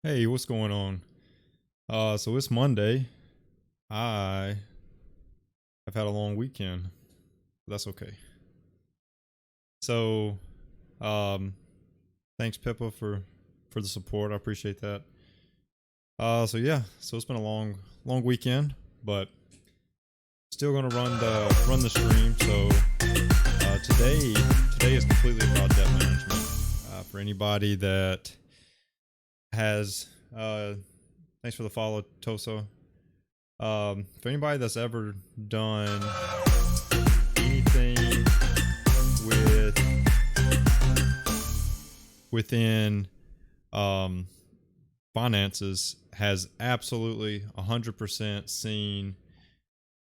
Hey, what's going on? So it's Monday. I have had a long weekend. That's okay. So, um, thanks Pippa for the support. I appreciate that. So yeah, so it's been a long weekend, but still gonna run the stream. So today is completely about debt management. For anybody that has thanks for the follow, Toso. For anybody that's ever done anything with within um, finances has absolutely 100% seen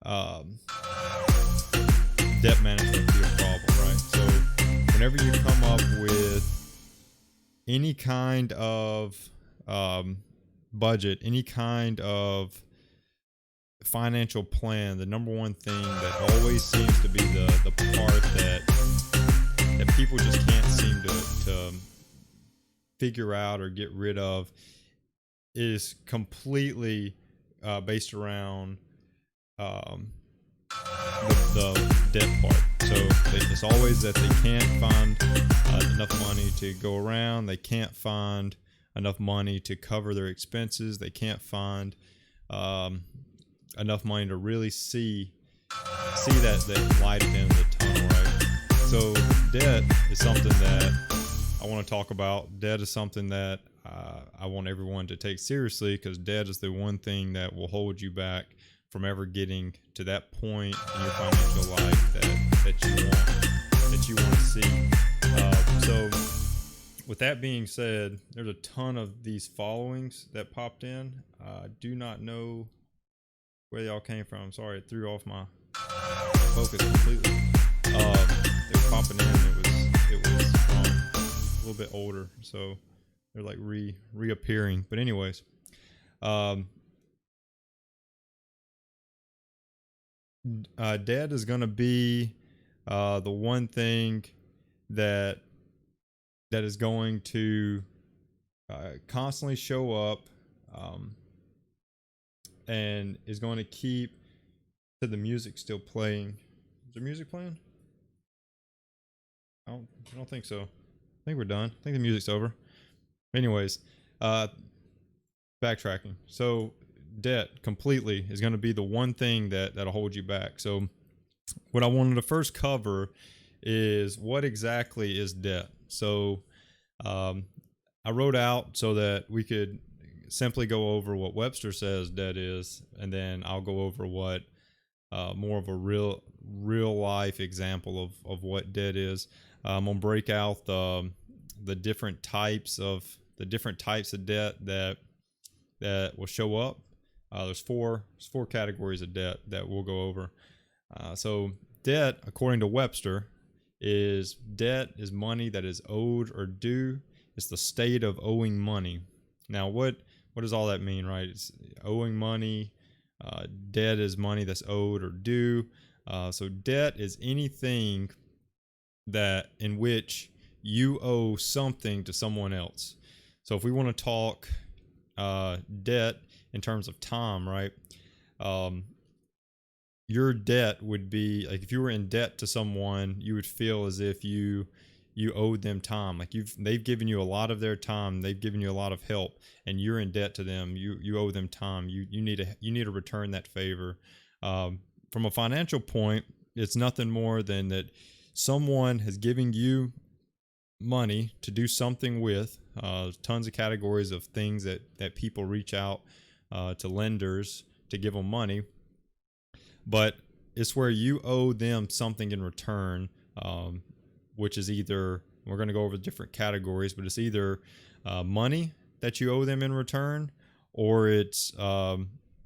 um, debt management be a problem, right? So whenever you come up with any kind of um, budget, any kind of financial plan, the number one thing that always seems to be the part that people just can't seem to figure out or get rid of is completely based around um, the debt part. So it's always that they can't find enough money to go around. They can't find enough money to cover their expenses. They can't find um, enough money to really see that light at the end of the tunnel, right? So debt is something that I want to talk about. Debt is something that I want everyone to take seriously, because debt is the one thing that will hold you back from ever getting to that point in your financial life that you want to see. So, with that being said, there's a ton of these followings that popped in. I do not know where they all came from. Sorry, it threw off my focus completely. They were popping in. It was from a little bit older, so they're like reappearing. But anyways, um, debt is gonna be the one thing that that is going to constantly show up, um, and is going to keep the music still playing. Is there music playing? I don't think so. I think we're done. I think the music's over. Anyways, uh, backtracking. So debt completely is going to be the one thing that'll hold you back. So what I wanted to first cover is what exactly is debt. So um, I wrote out so that we could simply go over what Webster says debt is, and then I'll go over what more of a real life example of what debt is. I'm gonna break out the different types of debt that will show up. There's four categories of debt that we'll go over. So debt, according to Webster, is money that is owed or due. It's the state of owing money. Now, what does all that mean, right? It's owing money. Debt is money that's owed or due. So debt is anything that in which you owe something to someone else. So if we want to talk debt in terms of time, right? Um, your debt would be like, if you were in debt to someone, you would feel as if you owed them time. Like they've given you a lot of their time, they've given you a lot of help, and you're in debt to them. You owe them time. You need to return that favor. From a financial point, it's nothing more than that someone has given you money to do something with. Tons of categories of things that people reach out to lenders to give them money, but it's where you owe them something in return, which is either, we're going to go over different categories, but it's either money that you owe them in return, or it's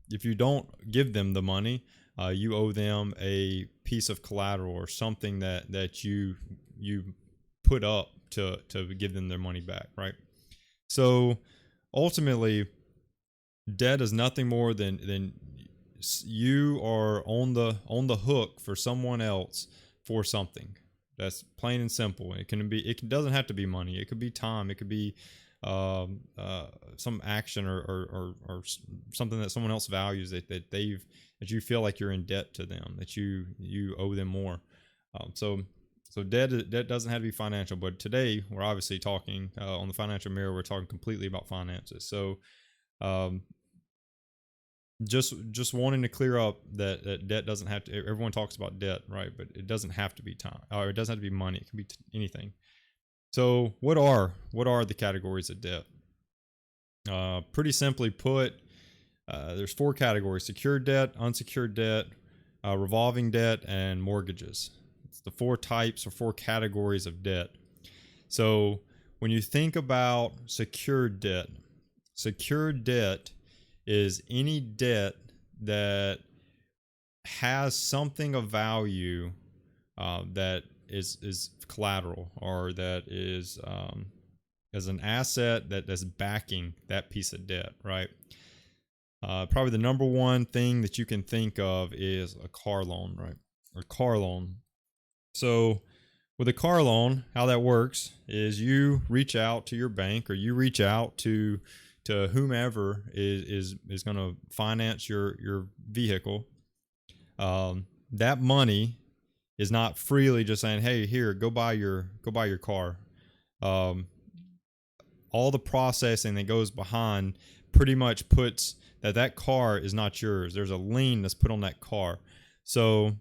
if you don't give them the money, you owe them a piece of collateral or something that you put up to give them their money back, right? So ultimately, debt is nothing more than you are on the hook for someone else for something. That's plain and simple. It doesn't have to be money. It could be time. It could be some action or something that someone else values that you feel like you're in debt to them, that you owe them more. So debt doesn't have to be financial, but today we're obviously talking on the Financial Mirror. We're talking completely about finances. So just wanting to clear up that debt doesn't have to. Everyone talks about debt, right? But it doesn't have to be time, or it doesn't have to be money. It can be anything. So what are the categories of debt? Pretty simply put, there's 4 categories: secured debt, unsecured debt, revolving debt, and mortgages. It's the 4 types or 4 categories of debt. So when you think about secured debt is any debt that has something of value that is collateral, or that is as an asset that's backing that piece of debt, right? Probably the number one thing that you can think of is a car loan, right? Or car loan. So with a car loan, how that works is you reach out to your bank, or you reach out to whomever is going to finance your vehicle. That money is not freely just saying, "Hey, here, go buy your car." All the processing that goes behind pretty much puts that car is not yours. There's a lien that's put on that car. So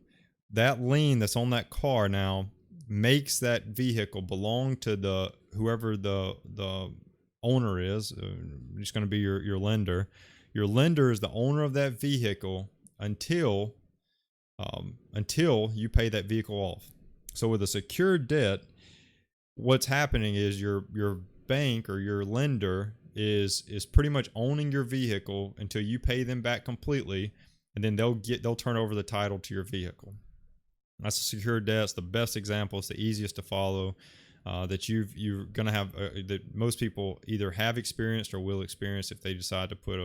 that lien that's on that car now makes that vehicle belong to whoever the owner is. It's going to be your lender. Your lender is the owner of that vehicle until you pay that vehicle off. So with a secured debt, what's happening is your bank or your lender is pretty much owning your vehicle until you pay them back completely, and then they'll turn over the title to your vehicle. That's a secured debt. It's the best example. It's the easiest to follow. That you're gonna have that most people either have experienced or will experience if they decide to put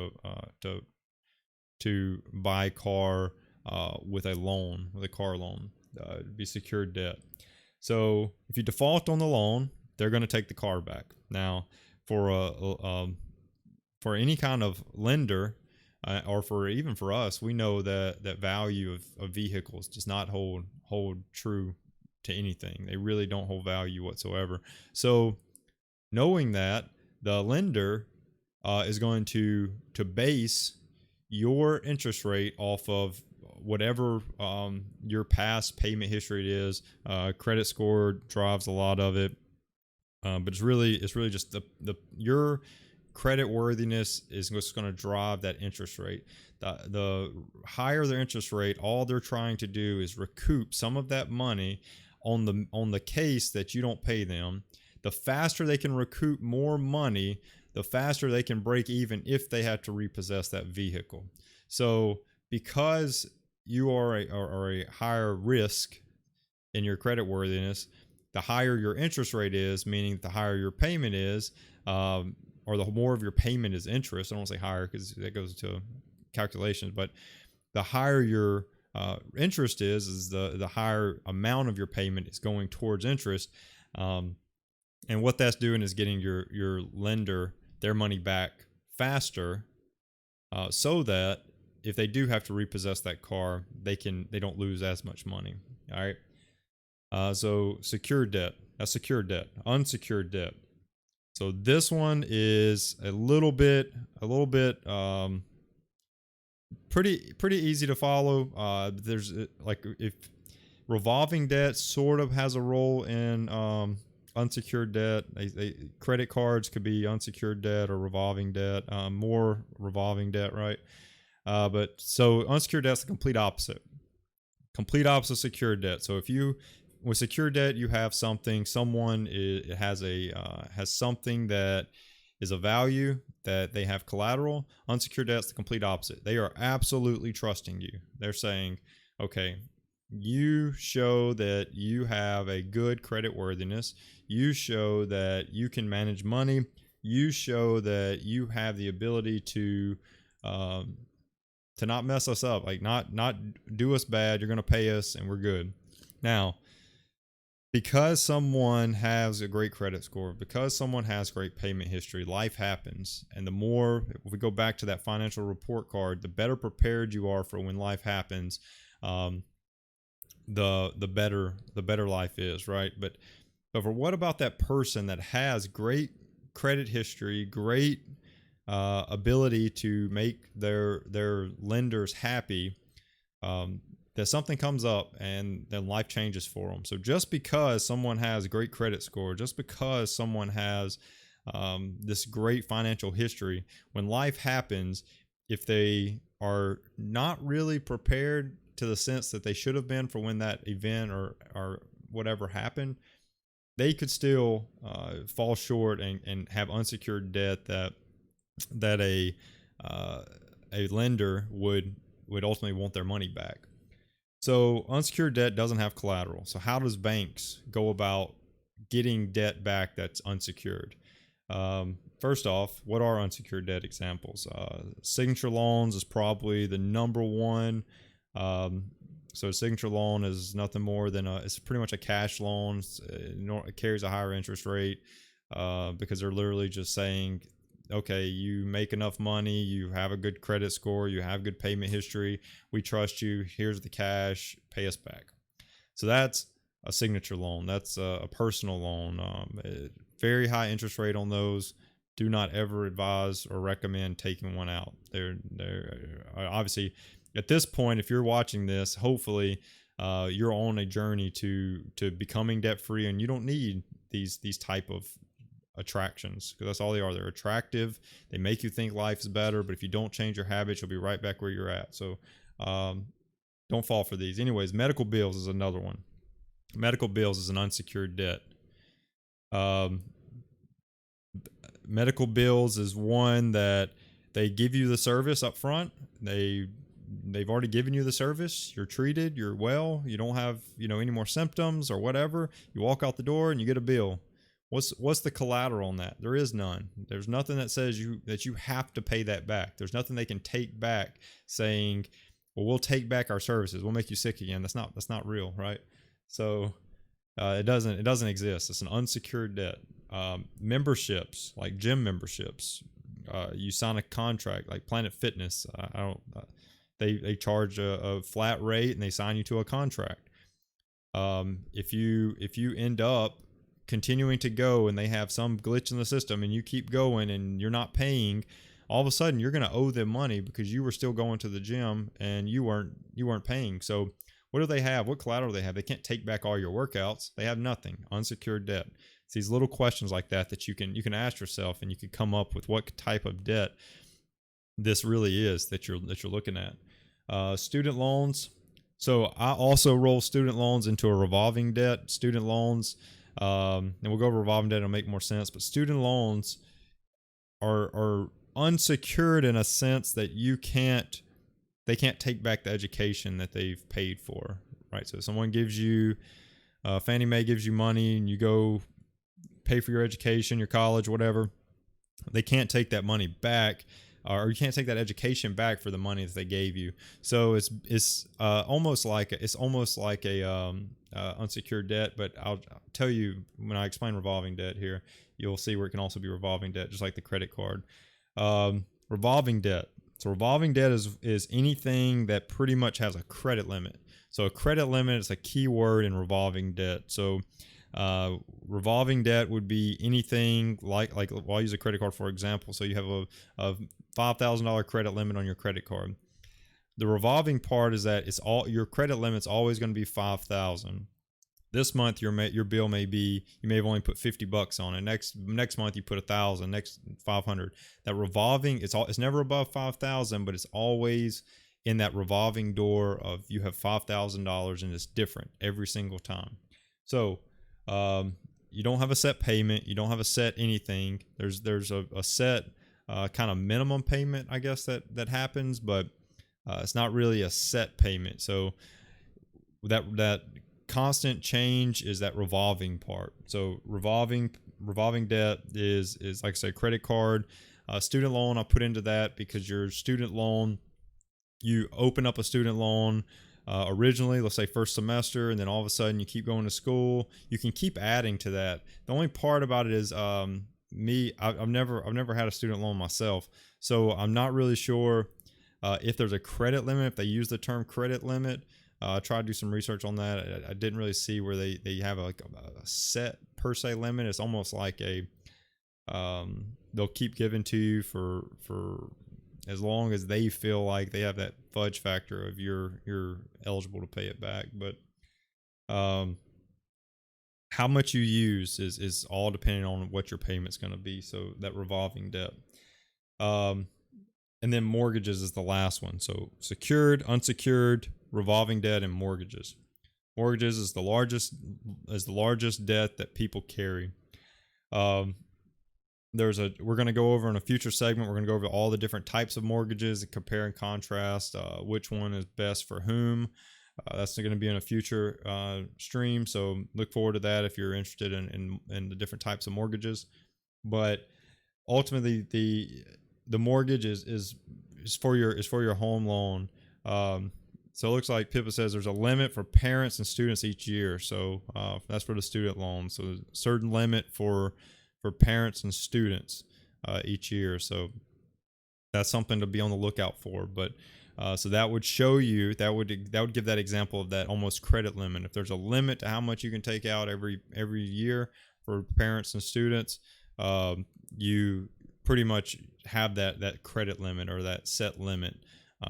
to buy a car with a car loan. It'd be secured debt. So if you default on the loan, they're going to take the car back. Now, for any kind of lender, or even for us, we know that value of vehicles does not hold true to anything. They really don't hold value whatsoever. So knowing that, the lender is going to base your interest rate off of whatever your past payment history is. Credit score drives a lot of it, but it's really just your credit worthiness is what's going to drive that interest rate. The higher their interest rate, all they're trying to do is recoup some of that money on the case that you don't pay them. The faster they can recoup more money, the faster they can break even if they have to repossess that vehicle. So because you are a higher risk in your credit worthiness, the higher your interest rate is, meaning the higher your payment is, or the more of your payment is interest. I don't want to say higher because that goes to calculations, but the higher your interest is the higher amount of your payment is going towards interest. And what that's doing is getting your lender their money back faster, so that if they do have to repossess that car, they don't lose as much money. All right. So secured debt. That's secured debt. Unsecured debt. So this one is a little bit pretty easy to follow. There's like, if revolving debt sort of has a role in unsecured debt. Credit cards could be unsecured debt or revolving debt. More revolving debt, right? But so unsecured debt's the complete opposite. Complete opposite of secured debt. So with secured debt, you have someone has something that is a value, that they have collateral. Unsecured debt's the complete opposite. They are absolutely trusting you. They're saying, okay, you show that you have a good credit worthiness. You show that you can manage money. You show that you have the ability to not mess us up, like not do us bad. You're going to pay us and we're good. Now, because someone has a great credit score, because someone has great payment history, life happens. And the more, if we go back to that financial report card, the better prepared you are for when life happens, um, the better life is, right? But for what about that person that has great credit history, great ability to make their lenders happy, that something comes up and then life changes for them. So just because someone has great credit score, just because someone has this great financial history, when life happens, if they are not really prepared to the sense that they should have been for when that event or whatever happened, they could still fall short and have unsecured debt that a lender would ultimately want their money back. So unsecured debt doesn't have collateral. So how does banks go about getting debt back that's unsecured? First off, what are unsecured debt examples? Signature loans is probably the number one. So a signature loan is nothing more than it's pretty much a cash loan. It carries a higher interest rate because they're literally just saying, okay, you make enough money, you have a good credit score, you have good payment history, we trust you, here's the cash, pay us back. So that's a signature loan. That's a personal loan. Very high interest rate on those. Do not ever advise or recommend taking one out. They're obviously, at this point, if you're watching this, hopefully you're on a journey to becoming debt free, and you don't need these type of attractions, because that's all they are. They're attractive. They make you think life is better, but if you don't change your habits, you'll be right back where you're at. So don't fall for these. Anyways, medical bills is another one. Medical bills is an unsecured debt. Medical bills is one that they give you the service up front. They've already given you the service. You're treated. You're well. You don't have any more symptoms or whatever. You walk out the door and you get a bill. What's the collateral on that? There is none. There's nothing that says that you have to pay that back. There's nothing they can take back saying, well, we'll take back our services. We'll make you sick again. That's not real, right? So it doesn't exist. It's an unsecured debt. Memberships, like gym memberships, you sign a contract like Planet Fitness. They charge a flat rate and they sign you to a contract. If you end up continuing to go and they have some glitch in the system and you keep going and you're not paying, all of a sudden you're going to owe them money because you were still going to the gym and you weren't paying. So what do they have? What collateral do they have? They can't take back all your workouts. They have nothing. Unsecured debt. It's these little questions like that you can ask yourself, and you can come up with what type of debt this really is that you're looking at. Student loans. So I also roll student loans into a revolving debt. Student loans, and we'll go over revolving debt. It'll make more sense. But student loans are unsecured in a sense that they can't take back the education that they've paid for, right? So someone gives you, Fannie Mae gives you money, and you go pay for your education, your college, whatever. They can't take that money back, or you can't take that education back for the money that they gave you. So it's almost like a unsecured debt. But I'll tell you, when I explain revolving debt here, you'll see where it can also be revolving debt, just like the credit card. Revolving debt. So revolving debt is anything that pretty much has a credit limit. So a credit limit is a key word in revolving debt. So revolving debt would be anything like well, I'll use a credit card for example. So you have a $5,000 credit limit on your credit card. The revolving part is that your credit limit's always going to be $5,000. This month your bill may be, you may have only put $50 on it. Next month you put $1,000, next $500. That revolving, it's never above $5,000, but it's always in that revolving door of you have $5,000 and it's different every single time. So you don't have a set payment, you don't have a set anything. There's a set kind of minimum payment, I guess, that happens, but it's not really a set payment. So that constant change is that revolving part. So revolving debt is like I said, credit card, student loan. I'll put into that because your student loan, you open up a student loan originally, let's say first semester, and then all of a sudden you keep going to school. You can keep adding to that. The only part about it is I've never had a student loan myself, so I'm not really sure if there's a credit limit, if they use the term credit limit. I tried to do some research on that. I didn't really see where they have a set per se limit. It's almost like they'll keep giving to you for as long as they feel like they have that fudge factor of you're eligible to pay it back. But how much you use is all depending on what your payment's going to be. So that revolving debt. And then mortgages is the last one. So secured, unsecured, revolving debt, and mortgages. Mortgages is the largest debt that people carry. We're going to go over in a future segment. We're going to go over all the different types of mortgages and compare and contrast which one is best for whom. That's going to be in a future stream. So look forward to that if you're interested in the different types of mortgages. But ultimately, the mortgage is for your home loan. So it looks like Pippa says there's a limit for parents and students each year. So that's for the student loan. So there's a certain limit for parents and students each year. So that's something to be on the lookout for. But so that would show you, that would give that example of that almost credit limit. If there's a limit to how much you can take out every year for parents and students, you pretty much have that credit limit or that set limit.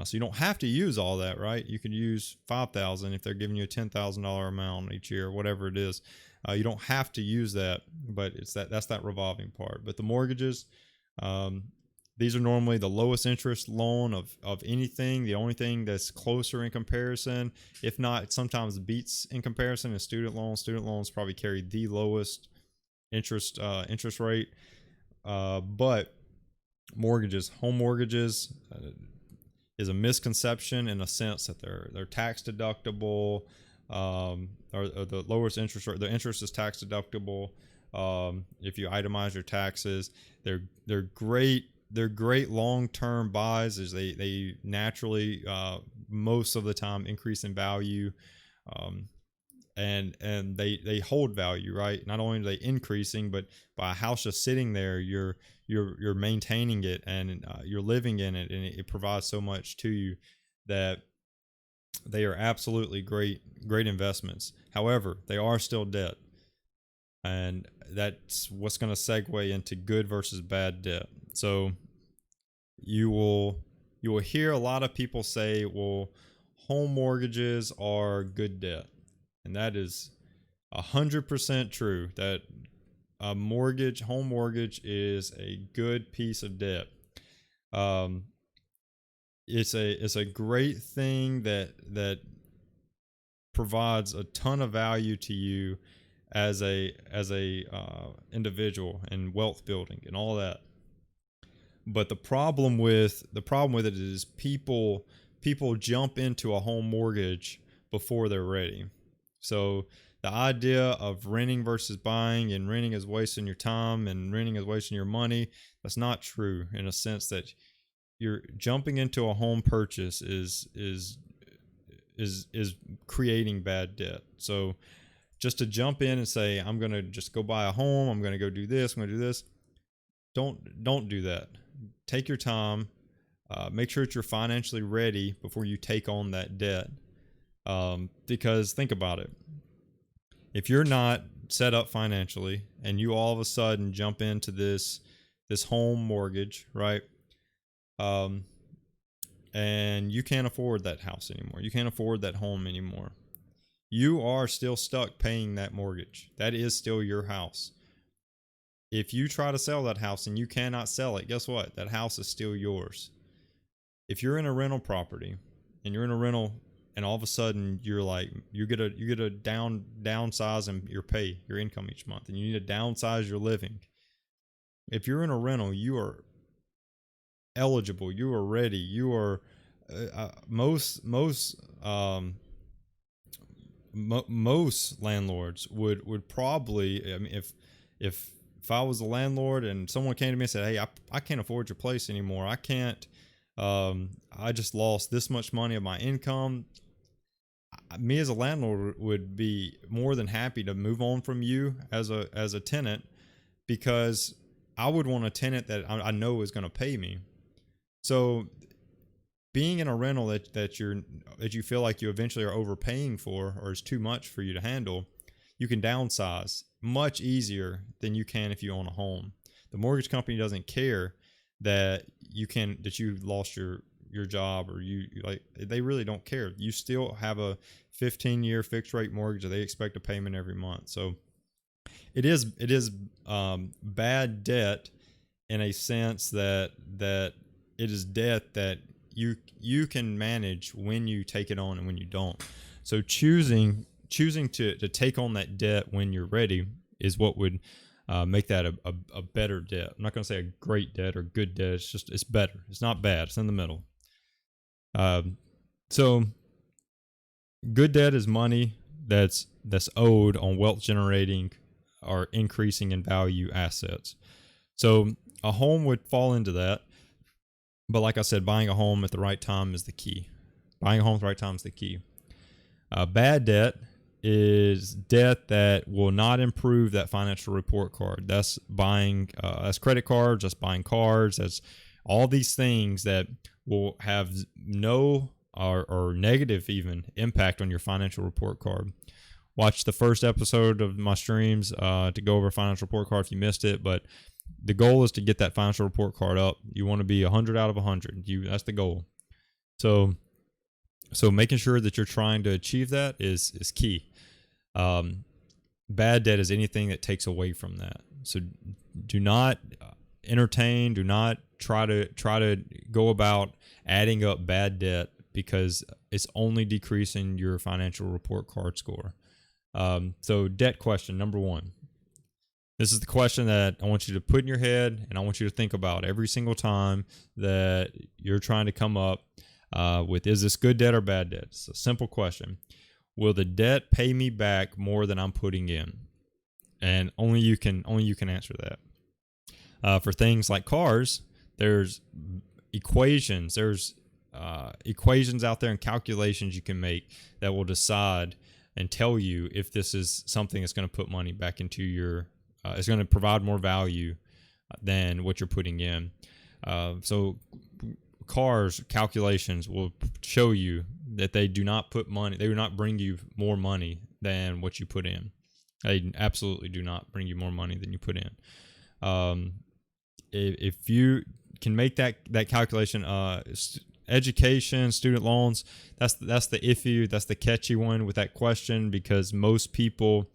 So you don't have to use all that, right? You could use $5,000 if they're giving you a $10,000 amount each year, whatever it is. You don't have to use that, but that's that revolving part. But the mortgages, these are normally the lowest interest loan of anything. The only thing that's closer in comparison, if not sometimes beats in comparison, is student loans. Student loans probably carry the lowest interest rate. But mortgages, home mortgages, is a misconception in a sense that they're tax deductible, or the lowest interest rate. The interest is tax deductible. If you itemize your taxes, they're great. They're great long-term buys, as they naturally most of the time increase in value, and they hold value, right? Not only are they increasing, but by a house just sitting there, you're maintaining it and you're living in it, and it provides so much to you that they are absolutely great investments. However, they are still debt, and that's what's going to segue into good versus bad debt. So you will hear a lot of people say, well, home mortgages are good debt, and that is 100% true. That a home mortgage is a good piece of debt. It's a great thing that provides a ton of value to you as a individual, and wealth building and all that. But the problem with it is people jump into a home mortgage before they're ready. So the idea of renting versus buying, and renting is wasting your time and renting is wasting your money, that's not true, in a sense that you're jumping into a home purchase is creating bad debt. So just to jump in and say, I'm going to just go buy a home, I'm going to go do this, I'm going to do this, don't do that. Take your time. Make sure that you're financially ready before you take on that debt. Because think about it. If you're not set up financially and you all of a sudden jump into this home mortgage, right? And you can't afford that house anymore. You can't afford that home anymore. You are still stuck paying that mortgage. That is still your house. If you try to sell that house and you cannot sell it, guess what? That house is still yours. If you're in a rental property and you're in a rental, and all of a sudden you get a downsize in your income each month, and you need to downsize your living. If you're in a rental, you are eligible, you are ready, you are most landlords would probably, I mean, if I was a landlord and someone came to me and said, hey, I can't afford your place anymore, I can't, I just lost this much money of my income, me as a landlord would be more than happy to move on from you as a tenant, because I would want a tenant that I know is going to pay me. So being in a rental that you feel like you eventually are overpaying for, or is too much for you to handle, you can downsize much easier than you can if you own a home. The mortgage company doesn't care that you lost your job, or you like, they really don't care. You still have a 15-year fixed rate mortgage that they expect a payment every month. So it is bad debt in a sense that it is debt that you can manage when you take it on and when you don't. So choosing to take on that debt when you're ready is what would make that a better debt. I'm not going to say a great debt or good debt. It's better. It's not bad. It's in the middle. So good debt is money that's owed on wealth generating or increasing in value assets. So a home would fall into that. But like I said, buying a home at the right time is the key. Buying a home at the right time is the key. Bad debt is debt that will not improve that financial report card. That's that's credit cards, that's buying cars, that's all these things that will have no or negative even impact on your financial report card. Watch the first episode of my streams to go over financial report card if you missed it, but the goal is to get that financial report card up. You want to be 100 out of 100. That's the goal. So making sure that you're trying to achieve that is key. Bad debt is anything that takes away from that. So do not entertain. Do not try to go about adding up bad debt, because it's only decreasing your financial report card score. So debt question number 1. This is the question that I want you to put in your head, and I want you to think about every single time that you're trying to come up with, is this good debt or bad debt? It's a simple question. Will the debt pay me back more than I'm putting in? And only you can answer that. For things like cars, there's equations. There's equations out there and calculations you can make that will decide and tell you if this is something that's going to put money back into your is going to provide more value than what you're putting in. So cars calculations will show you that they do not bring you more money than what you put in. They absolutely do not bring you more money than you put in. If you can make that calculation, education, student loans, that's the iffy, that's the catchy one with that question, because most people,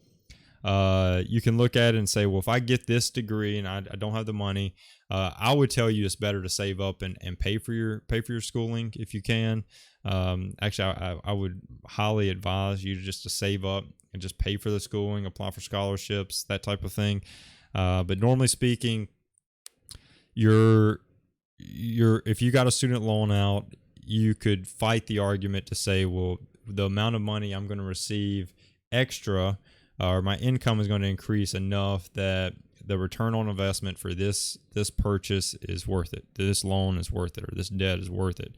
you can look at it and say, well, if I get this degree and I don't have the money, I would tell you it's better to save up and pay for your schooling if you can. Actually, I would highly advise you just to save up and just pay for the schooling, apply for scholarships, that type of thing. But normally speaking, if you got a student loan out, you could fight the argument to say, well, the amount of money I'm going to receive extra, or my income is going to increase enough that the return on investment for this purchase is worth it. This loan is worth it, or this debt is worth it.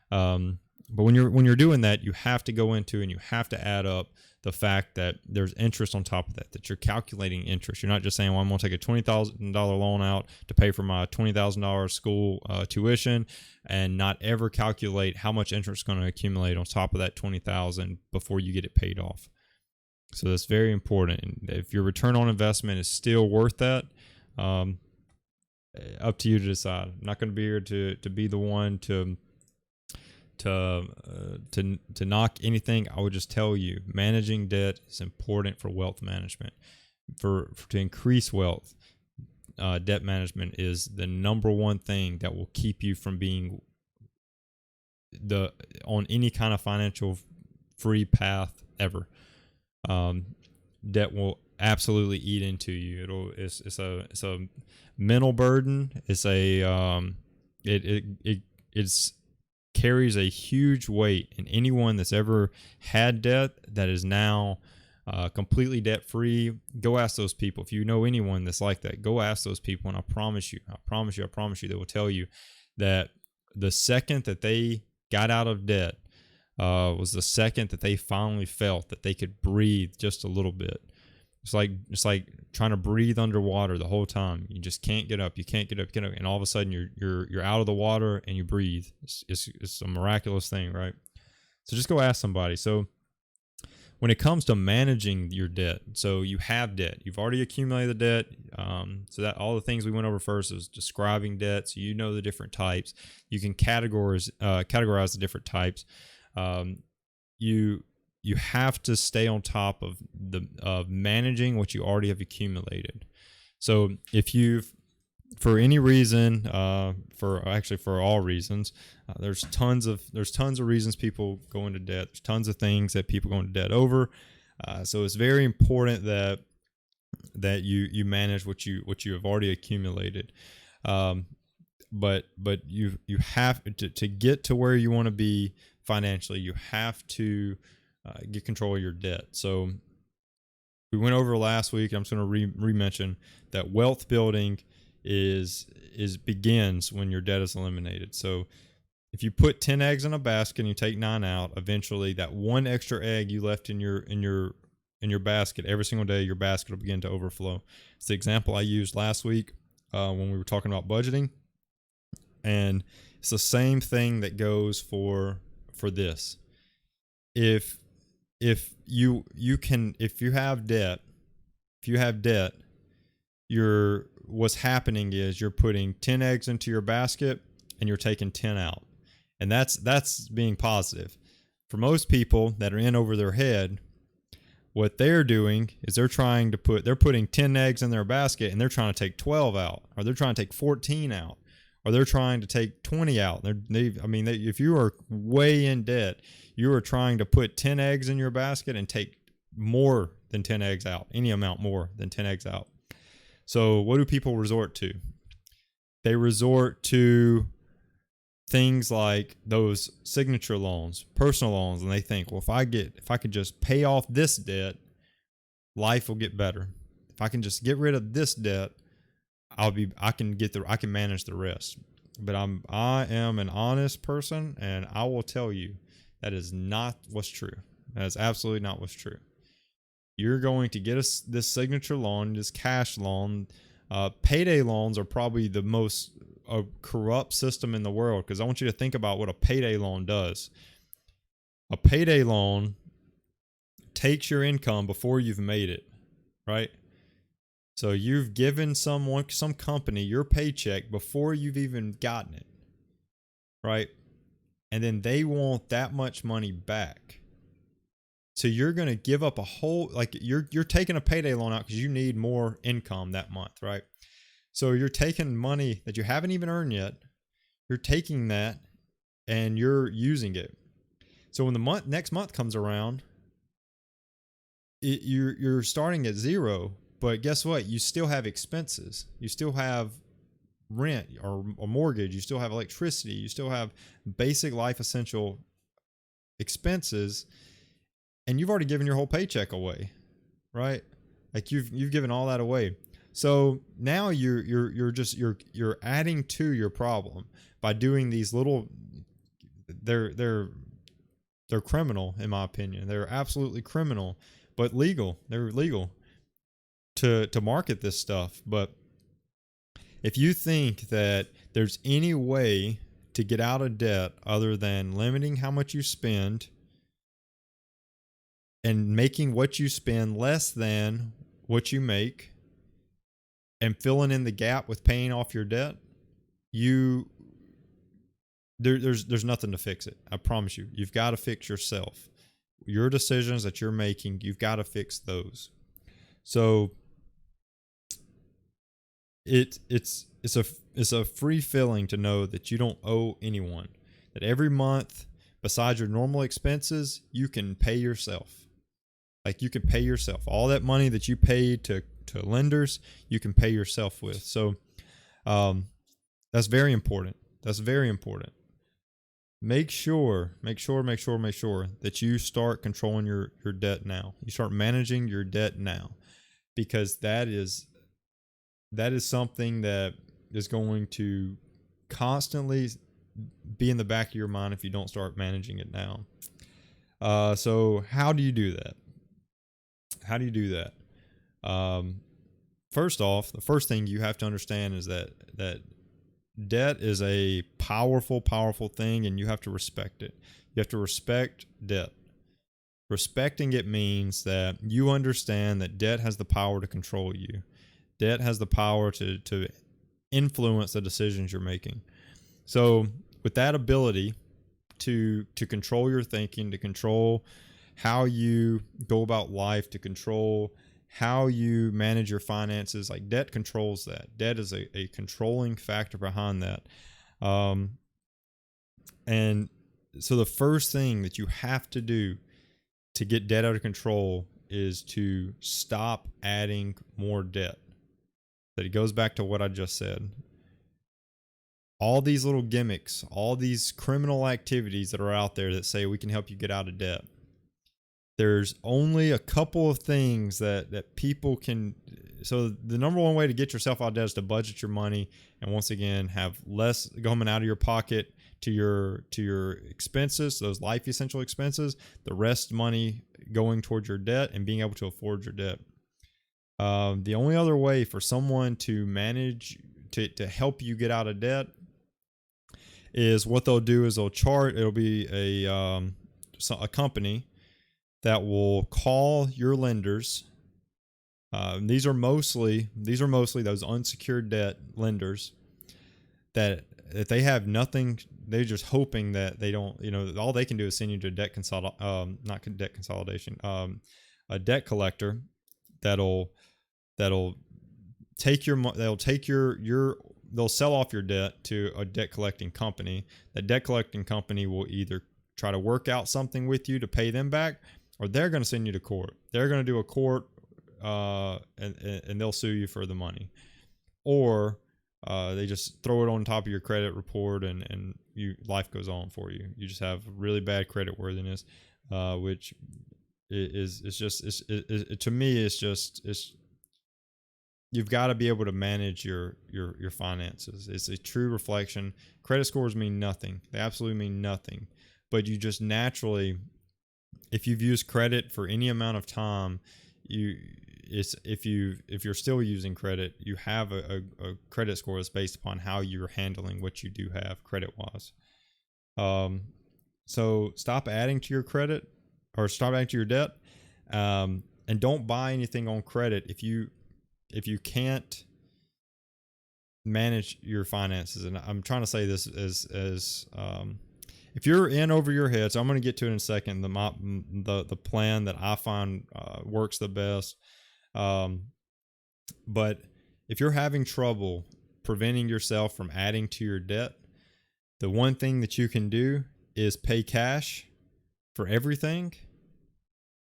But when you're doing that, you have to go into and you have to add up the fact that there's interest on top of that you're calculating interest. You're not just saying, well, I'm going to take a $20,000 loan out to pay for my $20,000 school tuition, and not ever calculate how much interest is going to accumulate on top of that $20,000 before you get it paid off. So that's very important. And if your return on investment is still worth that, up to you to decide. I'm not going to be here to be the one to knock anything. I would just tell you, managing debt is important for wealth management. To increase wealth, debt management is the number one thing that will keep you from being on any kind of financial free path ever. Debt will absolutely eat into you. It's a mental burden. It's it's carries a huge weight, and anyone that's ever had debt that is now completely debt free, go ask those people. If you know anyone that's like that, go ask those people, and I promise you, they will tell you that the second that they got out of debt, was the second that they finally felt that they could breathe just a little bit. It's like trying to breathe underwater the whole time. You just can't get up. You can't get up. And all of a sudden you're out of the water and you breathe. It's a miraculous thing, right? So just go ask somebody. So when it comes to managing your debt, so you have debt. You've already accumulated the debt. So that all the things we went over first is describing debt. So you know the different types. You can categorize the different types. You have to stay on top of managing what you already have accumulated. So if you've, for any reason, for all reasons, there's tons of reasons people go into debt. There's tons of things that people go into debt over. So it's very important that you manage what you have already accumulated. But you have to get to where you want to be financially. You have to get control of your debt. So we went over last week. I'm just going to re-mention that wealth building begins when your debt is eliminated. So if you put 10 eggs in a basket and you take 9 out, eventually that one extra egg you left in your basket every single day, your basket will begin to overflow. It's the example I used last week when we were talking about budgeting, and it's the same thing that goes for this. If you have debt, what's happening is you're putting 10 eggs into your basket and you're taking 10 out. And that's being positive. For most people that are in over their head, what they're doing is they're putting 10 eggs in their basket and they're trying to take 12 out, or they're trying to take 14 out, or they're trying to take 20 out. If you are way in debt, you are trying to put 10 eggs in your basket and take more than 10 eggs out, any amount more than 10 eggs out. So what do people resort to? They resort to things like those signature loans, personal loans, and they think, well, if I could just pay off this debt, life will get better. If I can just get rid of this debt, I can manage the rest. But I am an honest person, and I will tell you that is not what's true. That is absolutely not what's true. You're going to get this signature loan, this cash loan. Payday loans are probably the most corrupt system in the world, because I want you to think about what a payday loan does. A payday loan takes your income before you've made it, right? So you've given some company your paycheck before you've even gotten it, right? And then they want that much money back. So you're going to give up you're taking a payday loan out because you need more income that month, right? So you're taking money that you haven't even earned yet. You're taking that and you're using it. So when the next month comes around, you're starting at zero. But guess what? You still have expenses. You still have rent or mortgage. You still have electricity. You still have basic life essential expenses, and you've already given your whole paycheck away, right? Like you've given all that away. So now you're adding to your problem by doing these little. They're criminal, in my opinion. They're absolutely criminal, but legal. They're legal to market this stuff. But if you think that there's any way to get out of debt other than limiting how much you spend and making what you spend less than what you make and filling in the gap with paying off your debt, there's nothing to fix it. I promise you. You've got to fix yourself. Your decisions that you're making, you've got to fix those. So it's a free feeling to know that you don't owe anyone. That every month, besides your normal expenses, you can pay yourself. Like you can pay yourself. All that money that you paid to lenders, you can pay yourself with. So that's very important. That's very important. Make sure that you start controlling your debt now. You start managing your debt now, because that is something that is going to constantly be in the back of your mind if you don't start managing it now. So how do you do that? How do you do that? First off, the first thing you have to understand is that debt is a powerful, powerful thing, and you have to respect it. You have to respect debt. Respecting it means that you understand that debt has the power to control you. Debt has the power to influence the decisions you're making. So with that ability to control your thinking, to control how you go about life, to control how you manage your finances, like debt controls that. Debt is a controlling factor behind that. And so the first thing that you have to do to get debt out of control is to stop adding more debt. That it goes back to what I just said. All these little gimmicks, all these criminal activities that are out there that say we can help you get out of debt. There's only a couple of things that people can. So the number one way to get yourself out of debt is to budget your money, and once again have less coming out of your pocket to your expenses, those life essential expenses, the rest money going towards your debt and being able to afford your debt. The only other way for someone to manage to help you get out of debt is what they'll do is it'll be a company that will call your lenders. These are mostly those unsecured debt lenders that if they have nothing, they're just hoping that they don't, all they can do is send you to a debt a debt collector that'll take they'll sell off your debt to a debt collecting company. That debt collecting company will either try to work out something with you to pay them back, or they're going to send you to court. They're going to do a court, and they'll sue you for the money, or they just throw it on top of your credit report, and life goes on for you. You just have really bad credit worthiness, which to me it's you've got to be able to manage your finances. It's a true reflection. Credit scores mean nothing. They absolutely mean nothing. But you just naturally, if you've used credit for any amount of time, if you're still using credit, you have a credit score that's based upon how you're handling what you do have credit wise. So stop adding to your credit, or stop adding to your debt, and don't buy anything on credit if you can't manage your finances. And I'm trying to say this as if you're in over your head, so I'm going to get to it in a second, the plan that I find works the best. But if you're having trouble preventing yourself from adding to your debt, the one thing that you can do is pay cash for everything,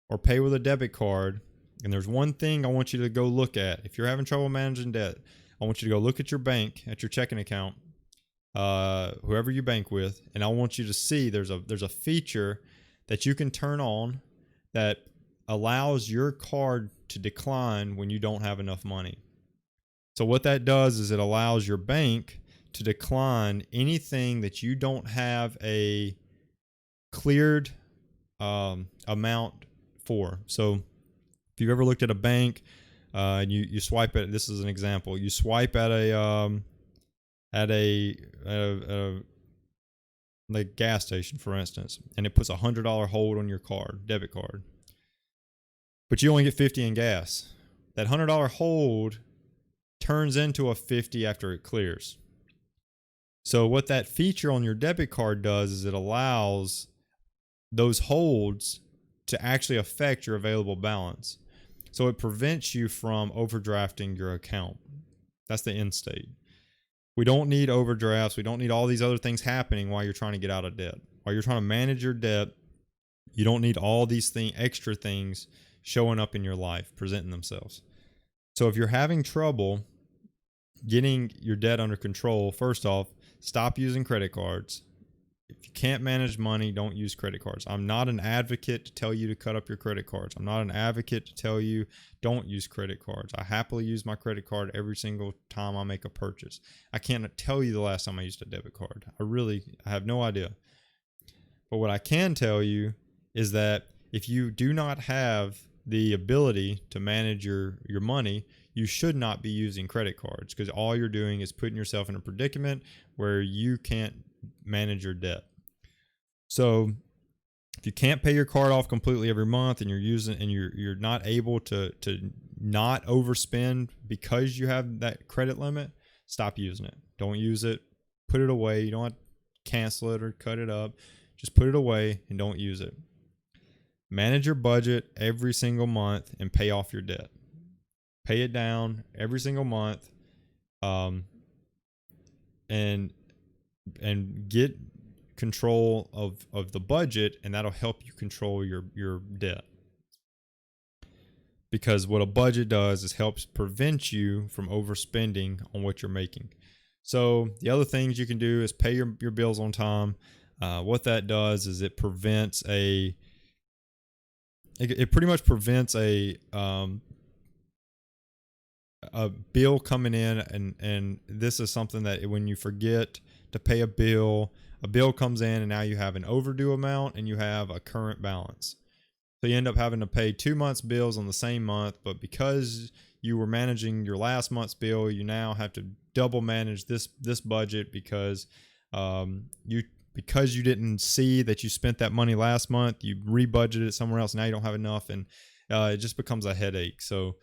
or pay with a debit card. And there's one thing I want you to go look at. If you're having trouble managing debt, I want you to go look at your bank, at your checking account, whoever you bank with, and I want you to see there's a feature that you can turn on that allows your card to decline when you don't have enough money. So what that does is it allows your bank to decline anything that you don't have a cleared amount for. So if you've ever looked at a bank and you swipe it, this is an example. You swipe at a like gas station, for instance, and it puts $100 hold on your debit card, but you only get 50 in gas. That $100 hold turns into a 50 after it clears. So what that feature on your debit card does is it allows those holds to actually affect your available balance. So it prevents you from overdrafting your account. That's the end state. We don't need overdrafts. We don't need all these other things happening while you're trying to get out of debt. While you're trying to manage your debt, you don't need all these extra things showing up in your life, presenting themselves. So if you're having trouble getting your debt under control, first off, stop using credit cards. If you can't manage money, don't use credit cards. I'm not an advocate to tell you to cut up your credit cards. I'm not an advocate to tell you don't use credit cards. I happily use my credit card every single time I make a purchase. I can't tell you the last time I used a debit card. I have no idea. But what I can tell you is that if you do not have the ability to manage your money, you should not be using credit cards, because all you're doing is putting yourself in a predicament where you can't manage your debt. So if you can't pay your card off completely every month, and you're not able to not overspend because you have that credit limit, stop using it. Don't use it. Put it away. You don't have to cancel it or cut it up. Just put it away and don't use it. Manage your budget every single month and pay off your debt. Pay it down every single month, and get control of the budget, and that'll help you control your debt. Because what a budget does is helps prevent you from overspending on what you're making. So the other things you can do is pay your bills on time. What that does is it pretty much prevents a bill coming in, and this is something that when you forget to pay a bill comes in, and now you have an overdue amount and you have a current balance. So you end up having to pay 2 months' bills on the same month, but because you were managing your last month's bill, you now have to double manage this budget because you didn't see that you spent that money last month. You rebudgeted it somewhere else. Now you don't have enough, and it just becomes a headache. So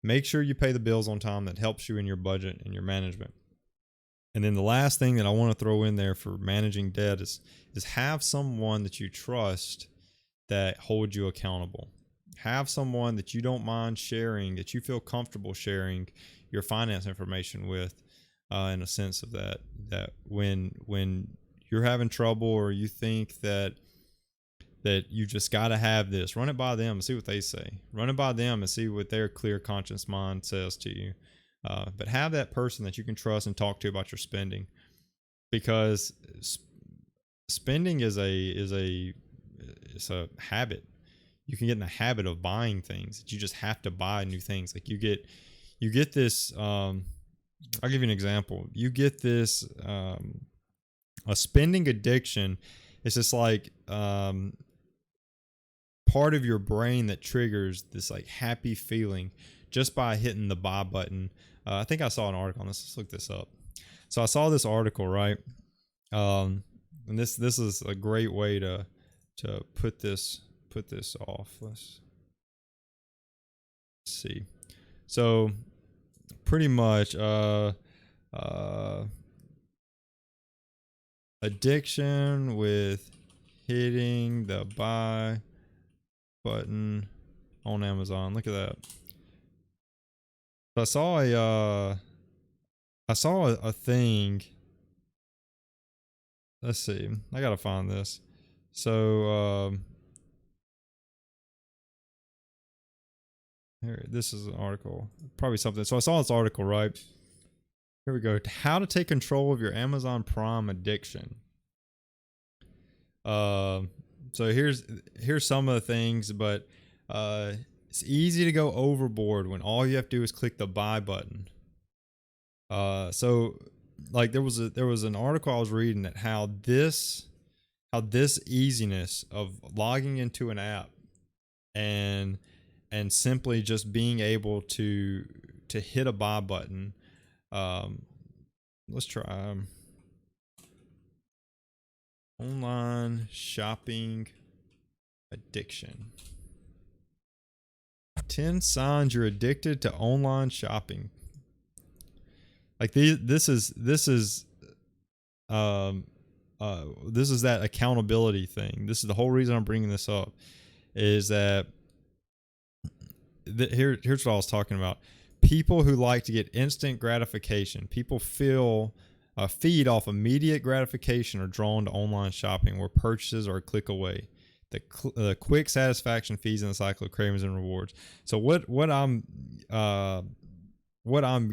make sure you pay the bills on time. That helps you in your budget and your management. And then the last thing that I want to throw in there for managing debt is have someone that you trust that holds you accountable. Have someone that you don't mind sharing, that you feel comfortable sharing your finance information with, in a sense of that when you're having trouble, or you think that you just got to have this, run it by them and see what they say. Run it by them and see what their clear conscience mind says to you. But have that person that you can trust and talk to about your spending, because spending is a habit. You can get in the habit of buying things that you just have to buy new things. Like you get this. I'll give you an example. You get this a spending addiction. It's just like part of your brain that triggers this like happy feeling just by hitting the buy button. I think I saw an article on this. Let's look this up. So I saw this article, right? And this is a great way to put this off. Let's see. So pretty much addiction with hitting the buy button on Amazon. Look at that. I saw a thing. Let's see. I gotta find this. So here, this is an article. Probably something. So I saw this article, right? Here we go. How to take control of your Amazon Prime addiction. So here's some of the things, but it's easy to go overboard when all you have to do is click the buy button. So like there was an article I was reading that how this easiness of logging into an app and simply just being able to hit a buy button. Let's try online shopping addiction. 10 signs you're addicted to online shopping. Like this is that accountability thing. This is the whole reason I'm bringing this up, is that here's what I was talking about. People who like to get instant gratification, people feed off immediate gratification, are drawn to online shopping, where purchases are a click away. The quick satisfaction feeds in the cycle of cravings and rewards. So what I'm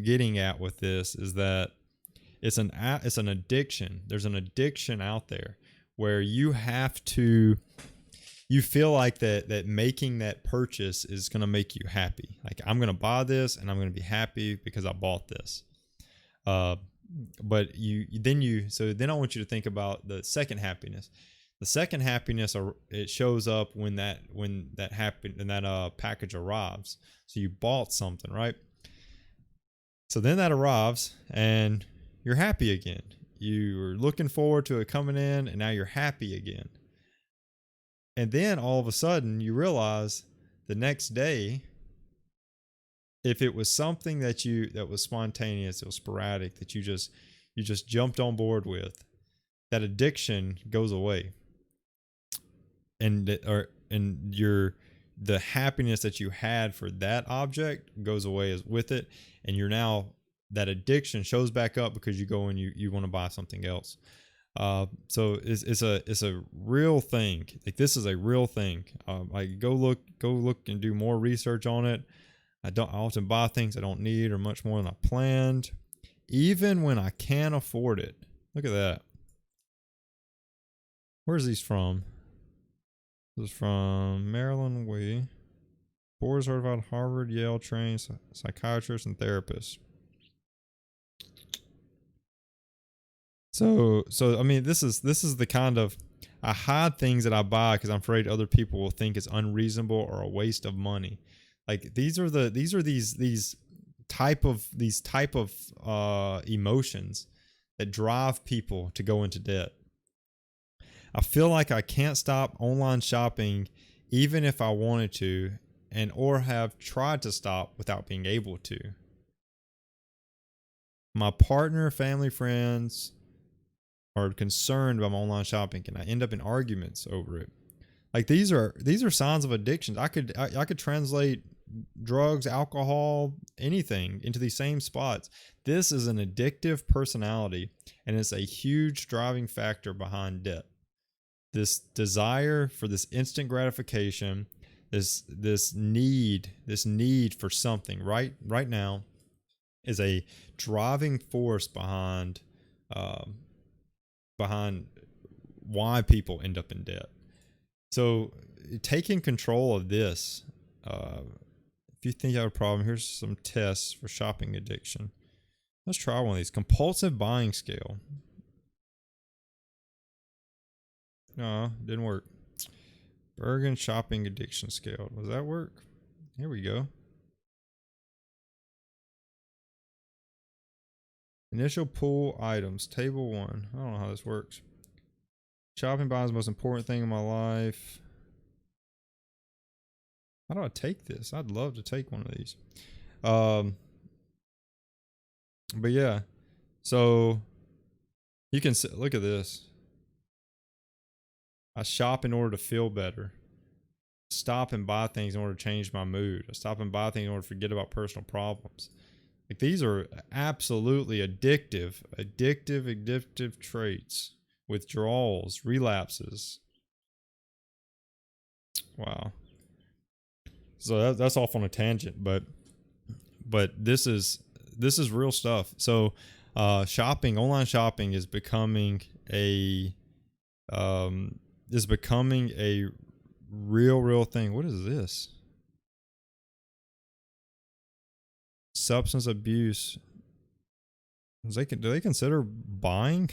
getting at with this is that it's an addiction. There's an addiction out there where you feel like that making that purchase is going to make you happy. Like, I'm going to buy this and I'm going to be happy because I bought this. But then I want you to think about the second happiness. The second happiness, it shows up when that happen and that package arrives. So you bought something, right? So then that arrives and you're happy again. You were looking forward to it coming in, and now you're happy again. And then all of a sudden you realize the next day, if it was something that was spontaneous, it was sporadic, that you just jumped on board with, that addiction goes away. And the happiness that you had for that object goes away with it, and you're now, that addiction shows back up because you go and you want to buy something else. So it's a real thing. Like, this is a real thing. Like, go look and do more research on it. I often buy things I don't need or much more than I planned, even when I can't afford it. Look at that. Where's these from? This is from Maryland Wee. Board certified Harvard, Yale trained psychiatrist and therapist. So I mean, this is the kind of, I hide things that I buy because I'm afraid other people will think it's unreasonable or a waste of money. Like, these type of emotions that drive people to go into debt. I feel like I can't stop online shopping even if I wanted to, and or have tried to stop without being able to. My partner, family, friends are concerned about my online shopping, and I end up in arguments over it. Like, these are signs of addictions. I could translate drugs, alcohol, anything into these same spots. This is an addictive personality, and it's a huge driving factor behind debt. This desire for this instant gratification, this need for something right now, is a driving force behind why people end up in debt. So taking control of this, if you think you have a problem, here's some tests for shopping addiction. Let's try one of these. Compulsive buying scale. No, didn't work. Bergen shopping addiction scale. Does that work? Here we go. Initial pool items. Table 1. I don't know how this works. Shopping buying is the most important thing in my life. How do I take this? I'd love to take one of these. But yeah. So you can look at this. I shop in order to feel better. Stop and buy things in order to change my mood. I stop and buy things in order to forget about personal problems. Like, these are absolutely addictive traits. Withdrawals, relapses. Wow. So that's off on a tangent, but this is real stuff. So online shopping is becoming a real thing. What is this? Substance abuse. Do they consider buying?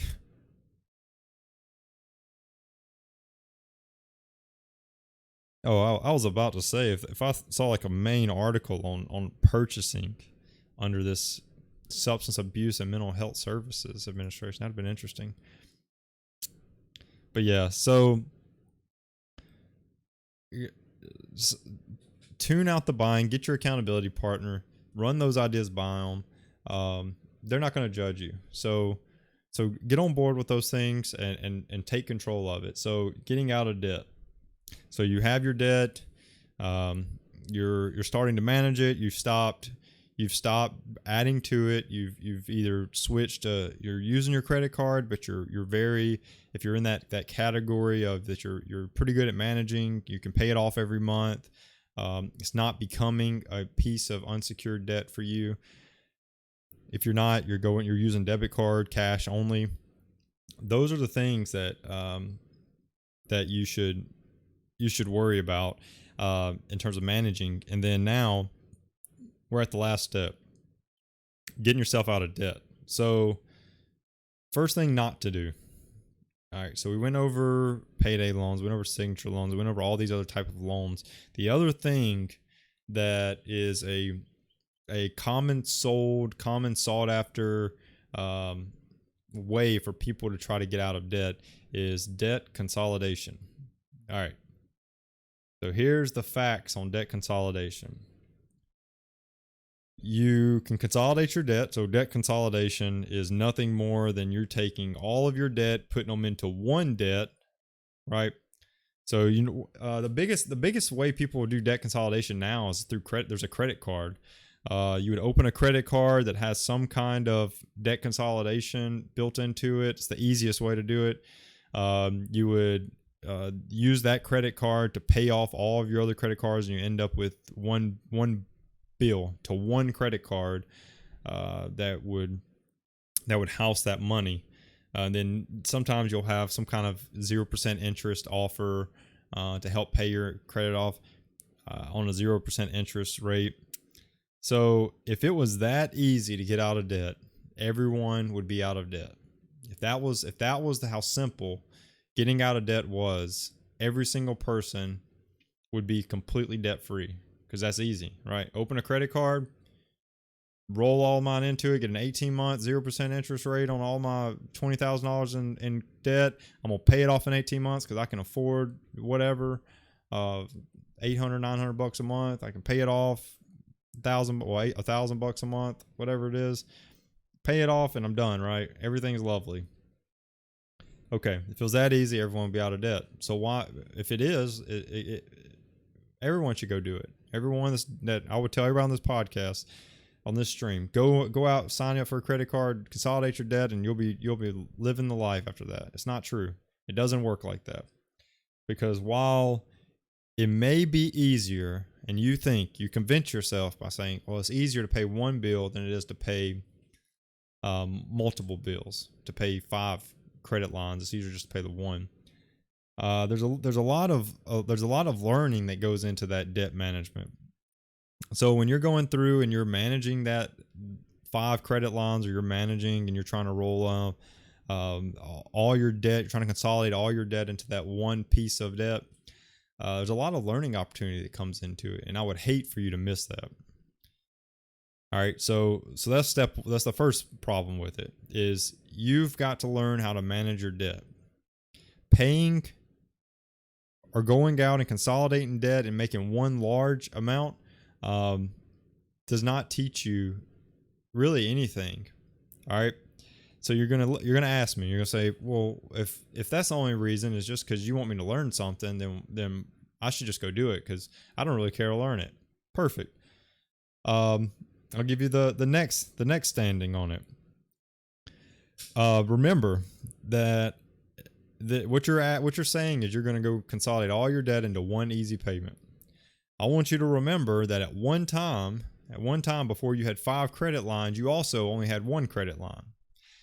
Oh, I was about to say, if I saw like a main article on purchasing under this Substance Abuse and Mental Health Services Administration, that'd have been interesting. But yeah, so tune out the buying, get your accountability partner, run those ideas by them. They're not going to judge you. So get on board with those things and take control of it. So getting out of debt. So you have your debt, you're starting to manage it. You've stopped adding to it. You've either switched to, you're using your credit card, but you're very, if you're in that category of that, you're pretty good at managing. You can pay it off every month. It's not becoming a piece of unsecured debt for you. If you're not, you're using debit card, cash only. Those are the things that you should worry about in terms of managing. And then now we're at the last step, getting yourself out of debt. So first thing not to do, All right, so we went over payday loans, we went over signature loans, we went over all these other type of loans. The other thing that is a common sought after way for people to try to get out of debt is debt consolidation. All right, so here's the facts on debt consolidation. You can consolidate your debt. So debt consolidation is nothing more than you're taking all of your debt, putting them into one debt, right? So the biggest way people will do debt consolidation now is through credit. There's a credit card. You would open a credit card that has some kind of debt consolidation built into it. It's the easiest way to do it. You would use that credit card to pay off all of your other credit cards, and you end up with one bill to one credit card that would house that money. And then sometimes you'll have some kind of 0% interest offer to help pay your credit off on a 0% interest rate. So if it was that easy to get out of debt, everyone would be out of debt. If that was how simple getting out of debt was, every single person would be completely debt free, because that's easy, right? Open a credit card, roll all mine into it, get an 18-month 0% interest rate on all my $20,000 in debt. I'm gonna pay it off in 18 months because I can afford whatever, $800, $900 a month. I can pay it off $1,000 a month, whatever it is. Pay it off and I'm done, right? Everything's lovely. Okay, if it was that easy, everyone would be out of debt. So why, if it is, everyone should go do it. Everyone that I would tell everybody on this podcast, on this stream, go out, sign up for a credit card, consolidate your debt, and you'll be living the life after that. It's not true. It doesn't work like that. Because while it may be easier, and you convince yourself by saying, well, it's easier to pay one bill than it is to pay multiple bills, to pay 5 credit lines. It's easier just to pay the one. There's a lot of learning that goes into that debt management. So when you're going through and you're managing that 5 credit lines, or you're managing and you're trying to roll all your debt, you're trying to consolidate all your debt into that one piece of debt, there's a lot of learning opportunity that comes into it, and I would hate for you to miss that. All right, so that's the first problem with it, is you've got to learn how to manage your debt. Paying or going out and consolidating debt and making one large amount does not teach you really anything. All right, so you're gonna ask me, you're gonna say, well, if that's the only reason is just because you want me to learn something, then I should just go do it because I don't really care to learn it. Perfect. I'll give you the next standing on it. Remember that what you're saying is you're going to go consolidate all your debt into one easy payment. I want you to remember that at one time before you had 5 credit lines, you also only had 1 credit line.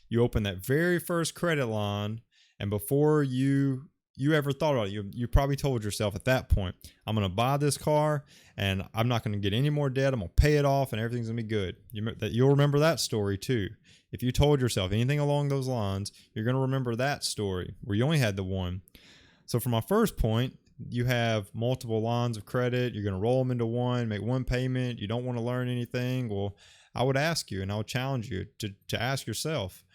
You opened that very first credit line, and before you ever thought about it, you probably told yourself at that point, I'm going to buy this car and I'm not going to get any more debt. I'm going to pay it off and everything's going to be good. You'll remember that story too. If you told yourself anything along those lines, you're going to remember that story where you only had the one. So for my first point, you have multiple lines of credit. You're going to roll them into one, make one payment. You don't want to learn anything. Well, I would ask you, and I would challenge you to ask yourself,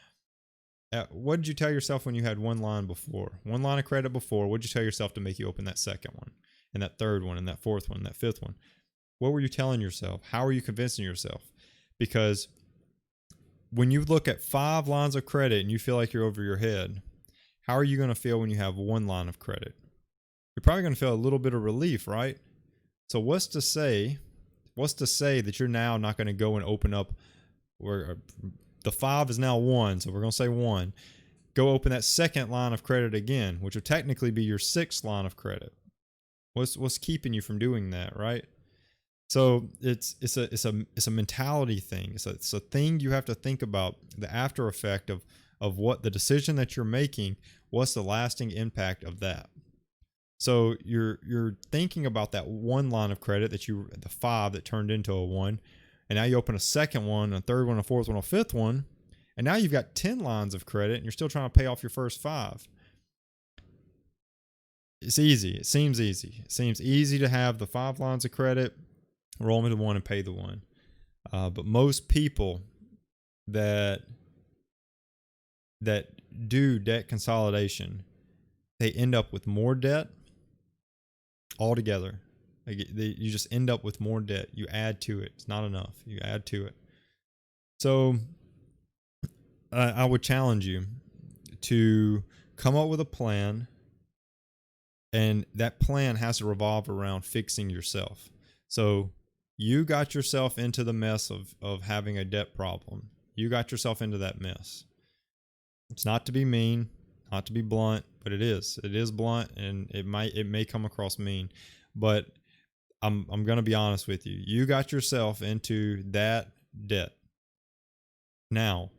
what did you tell yourself when you had one line of credit before? What did you tell yourself to make you open that second one, and that third one, and that fourth one, and that fifth one? What were you telling yourself? How are you convincing yourself? Because when you look at 5 lines of credit and you feel like you're over your head, how are you going to feel when you have 1 line of credit? You're probably going to feel a little bit of relief, right? So what's to say that you're now not going to go and open up where the 5 is now 1, so we're going to say 1. Go open that second line of credit again, which would technically be your 6th line of credit. What's keeping you from doing that, right? So it's a mentality thing. It's a thing you have to think about, the after effect of what the decision that you're making. What's the lasting impact of that? So you're thinking about that 1 line of credit the 5 that turned into a 1. And now you open a second one, a third one, a fourth one, a fifth one, and now you've got 10 lines of credit, and you're still trying to pay off your first 5. it's easy. It seems easy. It seems easy to have the 5 lines of credit, roll them into one and pay the one. But most people that do debt consolidation, they end up with more debt altogether. You just end up with more debt. You add to it. It's not enough. You add to it. So I would challenge you to come up with a plan, and that plan has to revolve around fixing yourself. So you got yourself into the mess of having a debt problem. You got yourself into that mess. It's not to be mean, not to be blunt, but it is. It is blunt, and it may come across mean. But I'm going to be honest with you. You got yourself into that debt. Now,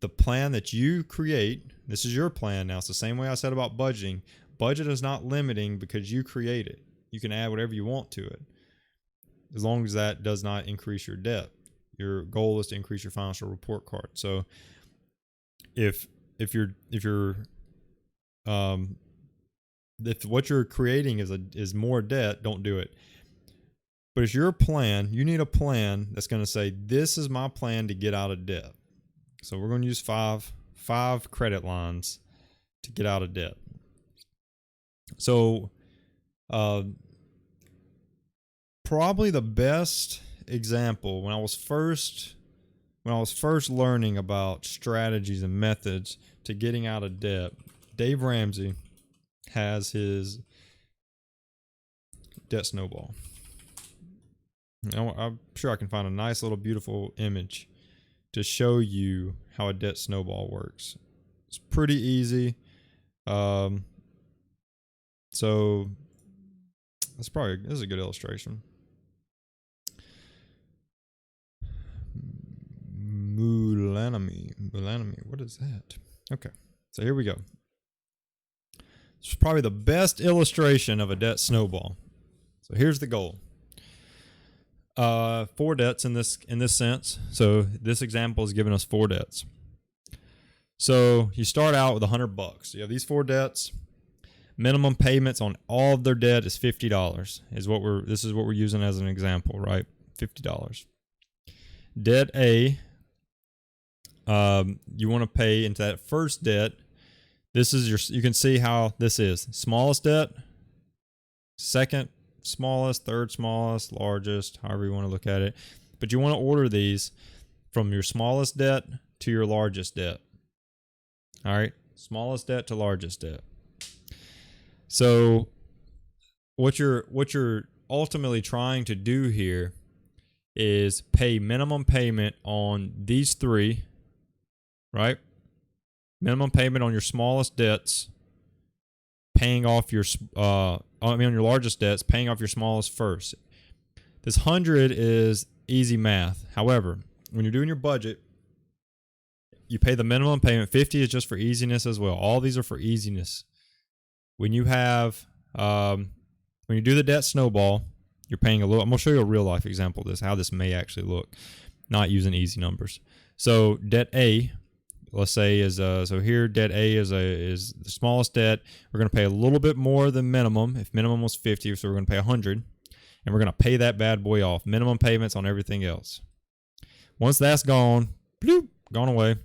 the plan that you create, this is your plan now. It's the same way I said about budgeting. Budget is not limiting because you create it. You can add whatever you want to it, as long as that does not increase your debt. Your goal is to increase your financial report card. So if what you're creating is more debt, don't do it. But it's your plan. You need a plan that's going to say, this is my plan to get out of debt. So we're going to use five credit lines to get out of debt. So probably the best example when I was first learning about strategies and methods to getting out of debt, Dave Ramsey has his debt snowball. I'm sure I can find a nice little beautiful image to show you how a debt snowball works. It's pretty easy. So this is a good illustration. Mulanami. What is that? Okay. So here we go. This is probably the best illustration of a debt snowball. So here's the goal. 4 debts in this sense. So this example is giving us 4 debts. So you start out with $100. You have these 4 debts. Minimum payments on all of their debt is $50. This is what we're using as an example, right? $50. Debt A, you want to pay into that first debt. You can see how this is. Smallest debt, second smallest, third smallest, largest, however you want to look at it. But you want to order these from your smallest debt to your largest debt. All right, smallest debt to largest debt. So what you're ultimately trying to do here is pay minimum payment on these 3, right? Minimum payment on your smallest debts, paying off on your largest debts, paying off your smallest first. This 100 is easy math. However, when you're doing your budget, you pay the minimum payment. 50 is just for easiness as well. All these are for easiness. When you have, when you do the debt snowball, you're paying a little. I'm going to show you a real life example of this, how this may actually look, not using easy numbers. So debt A, let's say so here debt A is the smallest debt. We're going to pay a little bit more than minimum. If minimum was 50, so we're going to pay 100, and we're going to pay that bad boy off. Minimum payments on everything else. Once that's gone, bloop, gone away,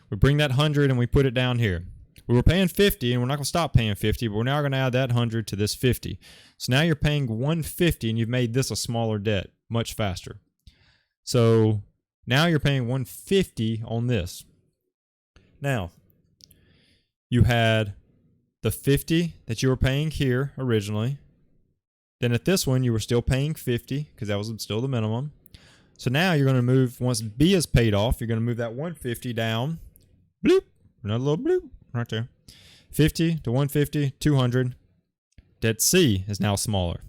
we bring that 100 and we put it down here. We were paying 50, and we're not going to stop paying 50, but we're now going to add that 100 to this 50. So now you're paying 150, and you've made this a smaller debt much faster. So now you're paying 150 on this. Now, you had the 50 that you were paying here originally. Then at this one, you were still paying 50 because that was still the minimum. So now you're going to move, once B is paid off, you're going to move that 150 down. Bloop, another little bloop right there. 50 to 150, 200. Debt C is now smaller.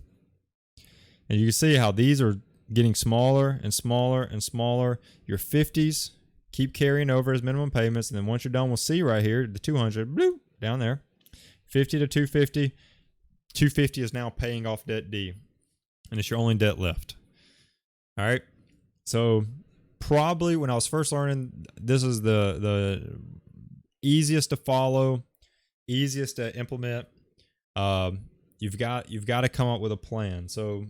And you can see how these are getting smaller and smaller and smaller. Your 50s keep carrying over as minimum payments. And then once you're done with C right here, the 200, bloop, down there. 50 to 250. 250 is now paying off debt D. And it's your only debt left. All right. So probably when I was first learning, this is the easiest to follow, easiest to implement. You've got to come up with a plan. So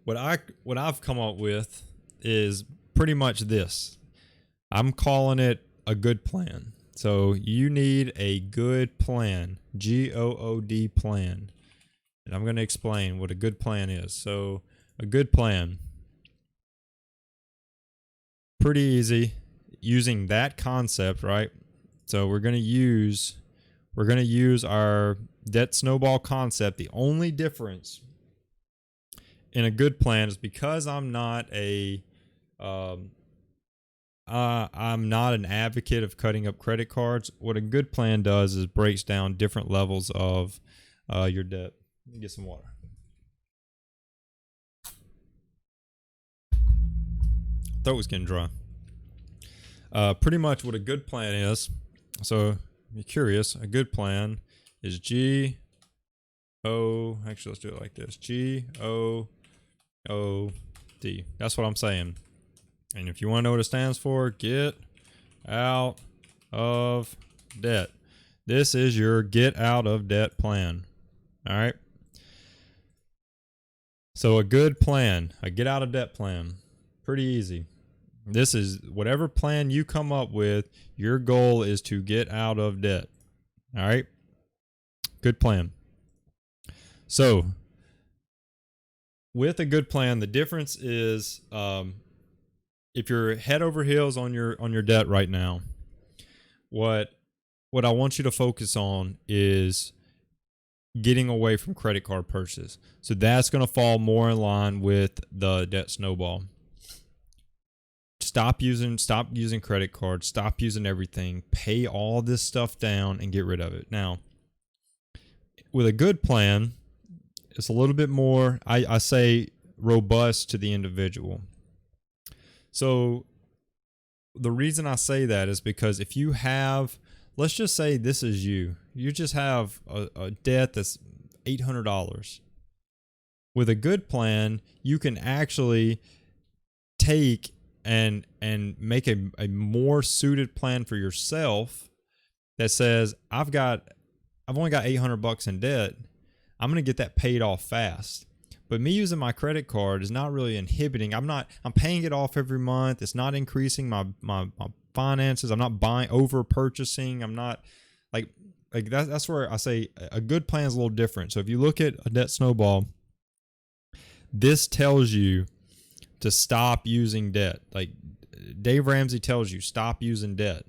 what I've come up with is pretty much this. I'm calling it a good plan. So you need a good plan, GOOD plan. And I'm going to explain what a good plan is. So a good plan, pretty easy using that concept, right? So we're going to use our debt snowball concept. The only difference in a good plan is because I'm not an advocate of cutting up credit cards. What a good plan does is breaks down different levels of your debt. Let me get some water. Throat was getting dry. Pretty much what a good plan is. So, if you're curious, a good plan is Actually, let's do it like this. GOOD. That's what I'm saying. And if you want to know what it stands for, get out of debt. This is your get out of debt plan. All right. So a good plan, a get out of debt plan, pretty easy. This is whatever plan you come up with, your goal is to get out of debt. All right. Good plan. So with a good plan, the difference is, if you're head over heels on your debt right now, what I want you to focus on is getting away from credit card purchases. So that's going to fall more in line with the debt snowball. Stop using credit cards, stop using everything, pay all this stuff down and get rid of it. Now, with a good plan, it's a little bit more, I say, robust to the individual. So the reason I say that is because if you have, let's just say this is you just have a debt that's $800. With a good plan, you can actually take and make a more suited plan for yourself that says, I've only got $800 in debt. I'm going to get that paid off fast. But me using my credit card is not really inhibiting. I'm paying it off every month. It's not increasing my finances. I'm not over purchasing. I'm not like that's where I say a good plan is a little different. So if you look at a debt snowball, this tells you to stop using debt. Like Dave Ramsey tells you, stop using debt.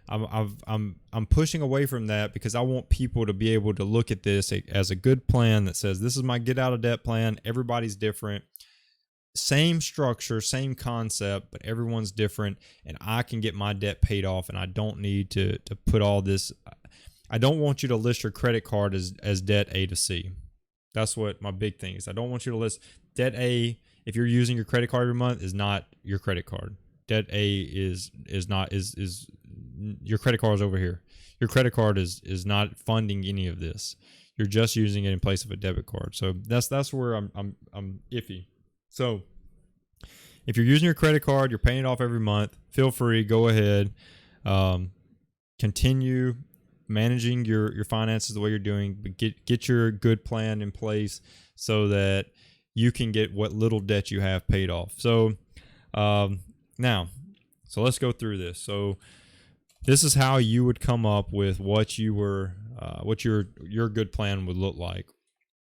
I'm pushing away from that because I want people to be able to look at this as a good plan that says, this is my get out of debt plan. Everybody's different. Same structure, same concept, but everyone's different, and I can get my debt paid off, and I don't need to put all this. I don't want you to list your credit card as debt A to C. That's what my big thing is. I don't want you to list debt A. If you're using your credit card every month, is not your credit card. Debt A is your credit card is over here. Your credit card is not funding any of this. You're just using it in place of a debit card. So that's where I'm iffy. So if you're using your credit card, you're paying it off every month, feel free, go ahead. Continue managing your finances the way you're doing, but get your good plan in place so that you can get what little debt you have paid off. So now, let's go through this. So this is how you would come up with what your good plan would look like.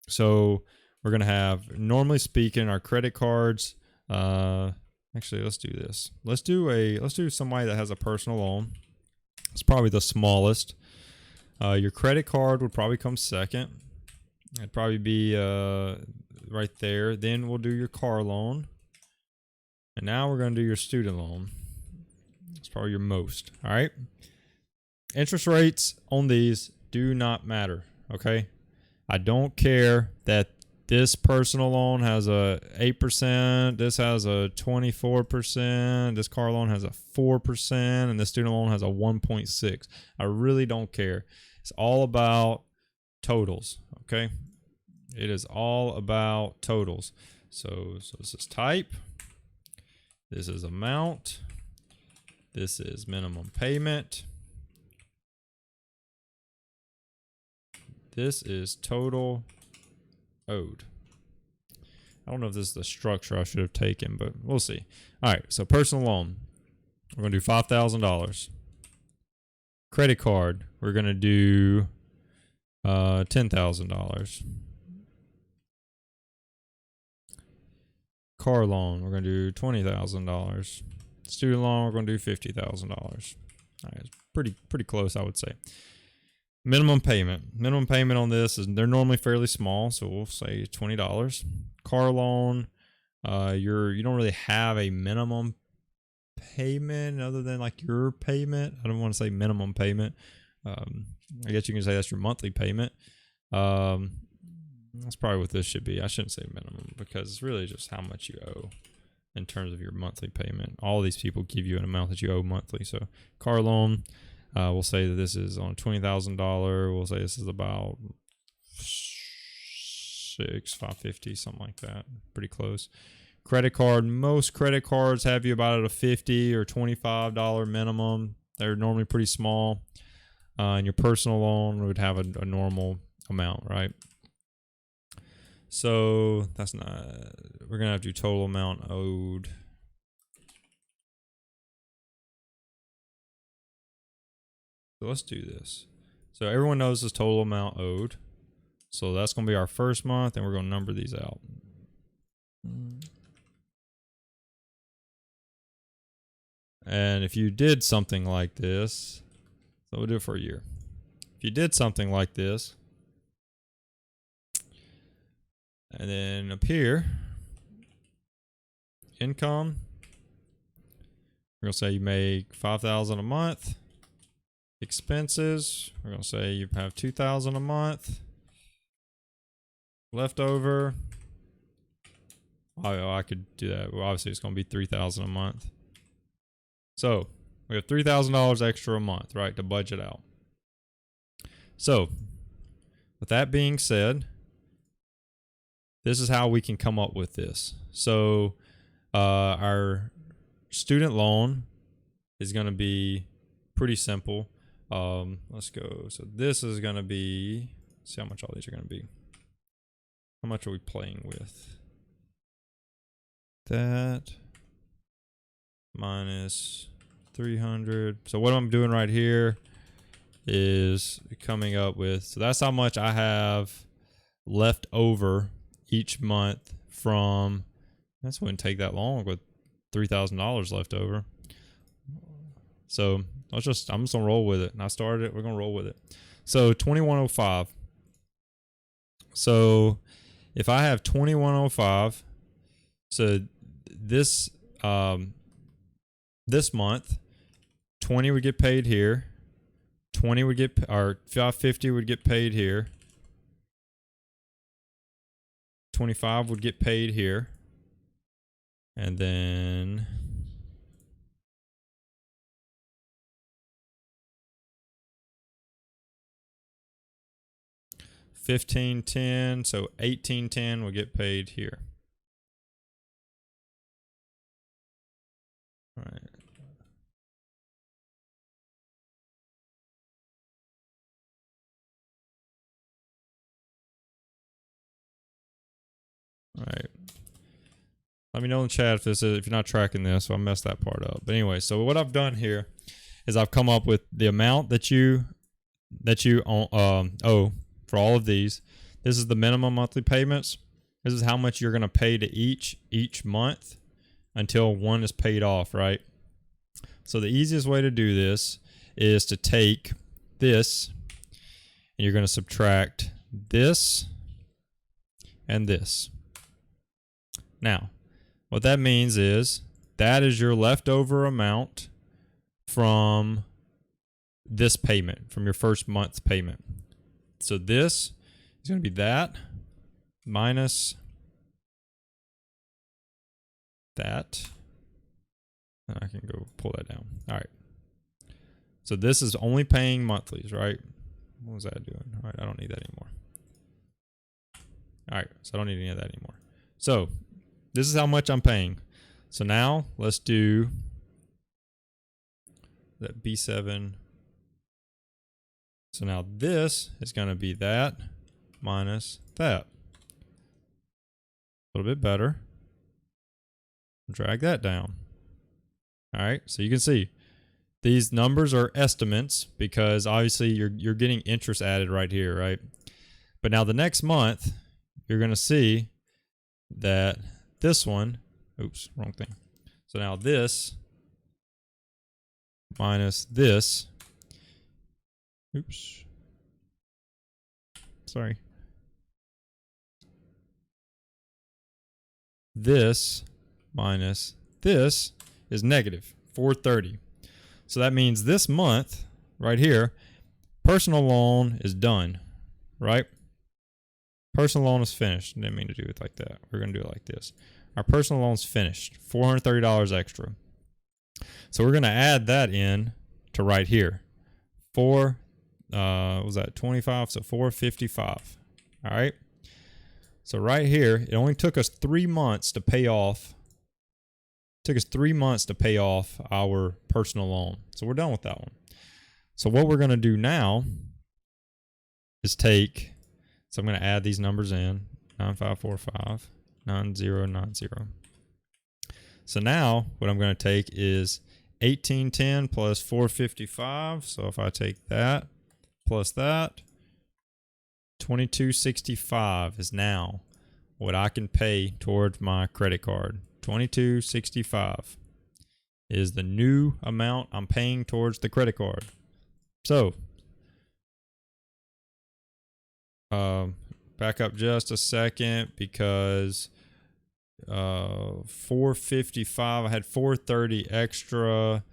So we're gonna have, normally speaking, our credit cards. Actually, let's do this. Let's do somebody that has a personal loan. It's probably the smallest. Your credit card would probably come second. It'd probably be right there. Then we'll do your car loan. And now we're going to do your student loan. It's probably your most. All right. Interest rates on these do not matter. Okay. I don't care that this personal loan has a 8%. This has a 24%. This car loan has a 4%. And this student loan has a 1.6. I really don't care. It's all about totals. Okay. It is all about totals. So this is type. This is amount. This is minimum payment. This is total owed. I don't know if this is the structure I should have taken, but we'll see. All right, so personal loan, we're going to do $5,000. Credit card, we're going to do $10,000. Car loan, we're going to do $20,000. Student loan, we're going to do $50,000. All right, it's pretty close, I would say. Minimum payment. Minimum payment on this is they're normally fairly small, so we'll say $20. Car loan, you don't really have a minimum payment other than like your payment. I don't want to say minimum payment. I guess you can say that's your monthly payment. That's probably what this should be. I shouldn't say minimum because it's really just how much you owe in terms of your monthly payment. All these people give you an amount that you owe monthly. So car loan, we'll say that this is on $20,000. We'll say this is about $550, something like that. Pretty close. Credit card, most credit cards have you about at a $50 or $25 minimum. They're normally pretty small. And your personal loan would have a normal amount, right? So that's not, we're going to have to do total amount owed. So let's do this. So everyone knows this total amount owed. So that's going to be our first month, and we're going to number these out. And if you did something like this, so we'll do it for a year. If you did something like this, and then up here, income, we're going to say you make $5,000 a month. Expenses, we're going to say you have $2,000 a month. Leftover, I could do that. Well, obviously, it's going to be $3,000 a month. So we have $3,000 extra a month, right, to budget out. So with that being said, this is how we can come up with this. So our student loan is going to be pretty simple. Let's go. So this is going to be, let's see how much all these are going to be. How much are we playing with? That minus 300. So what I'm doing right here is coming up with, so that's how much I have left over each month from, that wouldn't take that long with $3,000 left over. So I'm just gonna roll with it. And I started it, we're gonna roll with it. So 2105. So if I have 2105, so this this month, 20 would get paid here, 20 would get, or 550 would get paid here, 25 would get paid here, and then $15.10, so $18.10 will get paid here. All right. All right. Let me know in the chat if you're not tracking this, so I messed that part up. But anyway, so what I've done here is I've come up with the amount that you owe for all of these. This is the minimum monthly payments. This is how much you're going to pay to each month until one is paid off, right? So the easiest way to do this is to take this and you're going to subtract this and this. Now, what that means is that is your leftover amount from this payment, from your first month's payment. So this is going to be that minus that. I can go pull that down. All right. So this is only paying monthlies, right? What was that doing? All right, I don't need that anymore. All right, so I don't need any of that anymore. So this is how much I'm paying. So now let's do that B7. So now this is going to be that minus that. A little bit better. Drag that down. All right, so you can see these numbers are estimates because obviously you're getting interest added right here, right? But now the next month, you're going to see that this one, oops, wrong thing. So now this minus this, oops, sorry. This minus this is negative 430. So that means this month right here, personal loan is done, right? Personal loan is finished. Didn't mean to do it like that. We're going to do it like this. Our personal loan's finished. $430 extra. So we're going to add that in to right here. What was that? 25. So 455. All right. So right here, it only took us 3 months to pay off. It took us 3 months to pay off our personal loan. So we're done with that one. So what we're going to do now is take, so I'm going to add these numbers in, 9545, 9090. So now what I'm going to take is 1810 plus 455. So if I take that plus that, 2265 is now what I can pay towards my credit card. 2265 is the new amount I'm paying towards the credit card. So back up just a second because 455, I had 430 extra.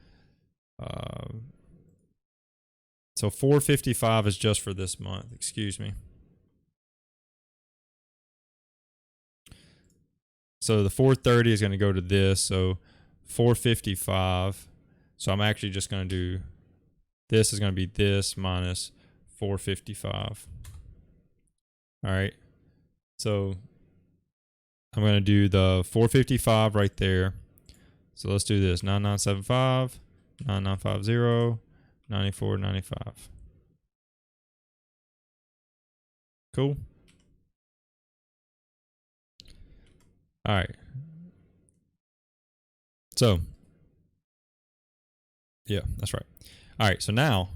So 455 is just for this month, excuse me. So the 430 is going to go to this, so 455. So I'm actually just going to do, this is going to be this minus 455. All right. So I'm going to do the 455 right there. So let's do this. 9975, 9950, 9495. Cool. All right. So, yeah, that's right. All right. So now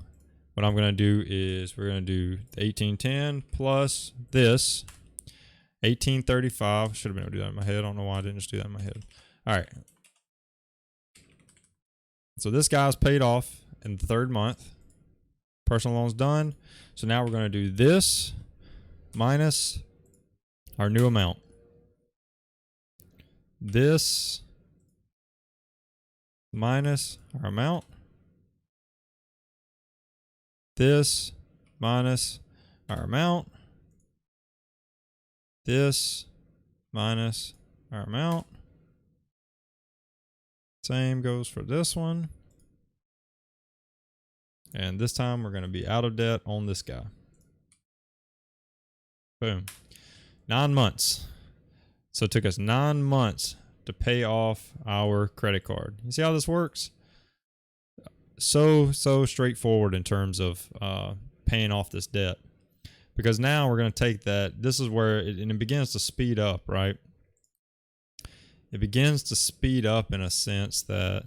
what I'm going to do is we're going to do the 1810 plus this 1835. Should have been able to do that in my head. I don't know why I didn't just do that in my head. All right. So this guy's paid off in the 3rd month. Personal loan's done. So now we're going to do this minus our new amount. This minus our amount. This minus our amount. This minus our amount. Same goes for this one. And this time we're going to be out of debt on this guy. Boom. 9 months. So it took us 9 months to pay off our credit card. You see how this works? So straightforward in terms of paying off this debt. Because now we're going to take that. This is where it begins to speed up, right? It begins to speed up in a sense that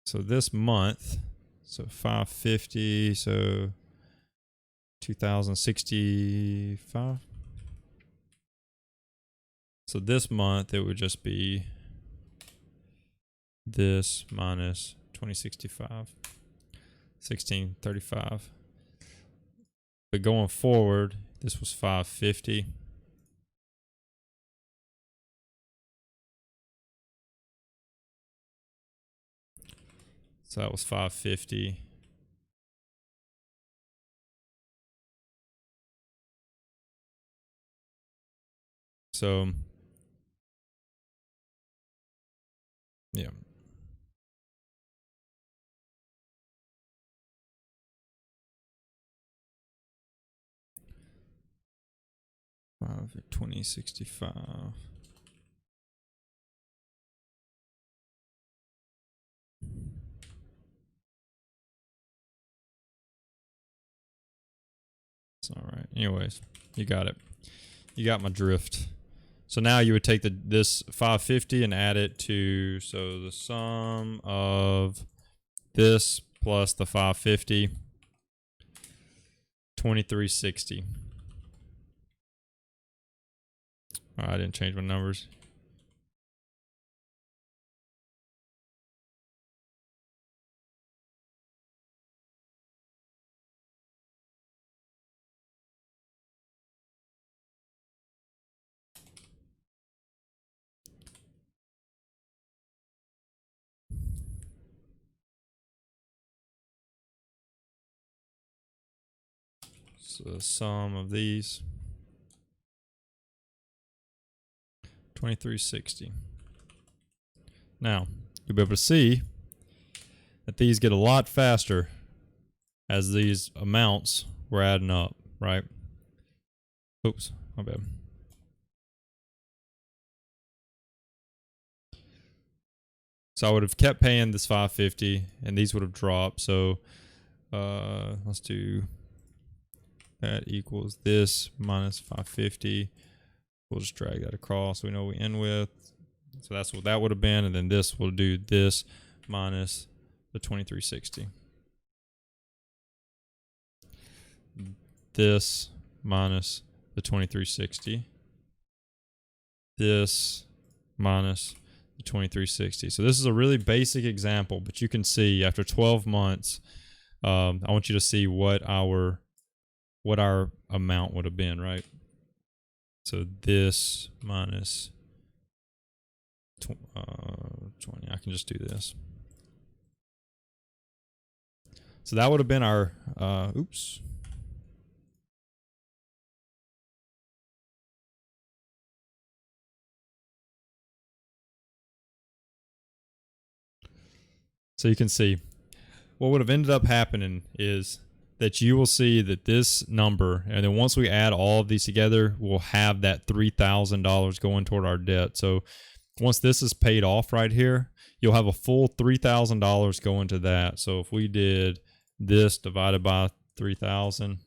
so this month, so 550, so 2065. So this month it would just be this minus 2065, 1635. But going forward, this was 550. So that was 550. So yeah. 5/20/65. It's all right. Anyways, you got it. You got my drift. So now you would take this 550 and add it to, so the sum of this plus the 550, 2360. All right, I didn't change my numbers. So the sum of these, 2360. Now, you'll be able to see that these get a lot faster as these amounts were adding up, right? Oops, my bad. So I would have kept paying this 550 and these would have dropped. So let's do that equals this minus 550. We'll just drag that across so we know what we end with. So that's what that would have been. And then this will do this minus the 2360. This minus the 2360. This minus the 2360. So this is a really basic example, but you can see after 12 months, I want you to see what our amount would have been, right? So this minus 20. I can just do this. So that would have been our, oops. So you can see what would have ended up happening is that you will see that this number, and then once we add all of these together, we'll have that $3,000 going toward our debt. So once this is paid off right here, you'll have a full $3,000 going to that. So if we did this divided by 3,000,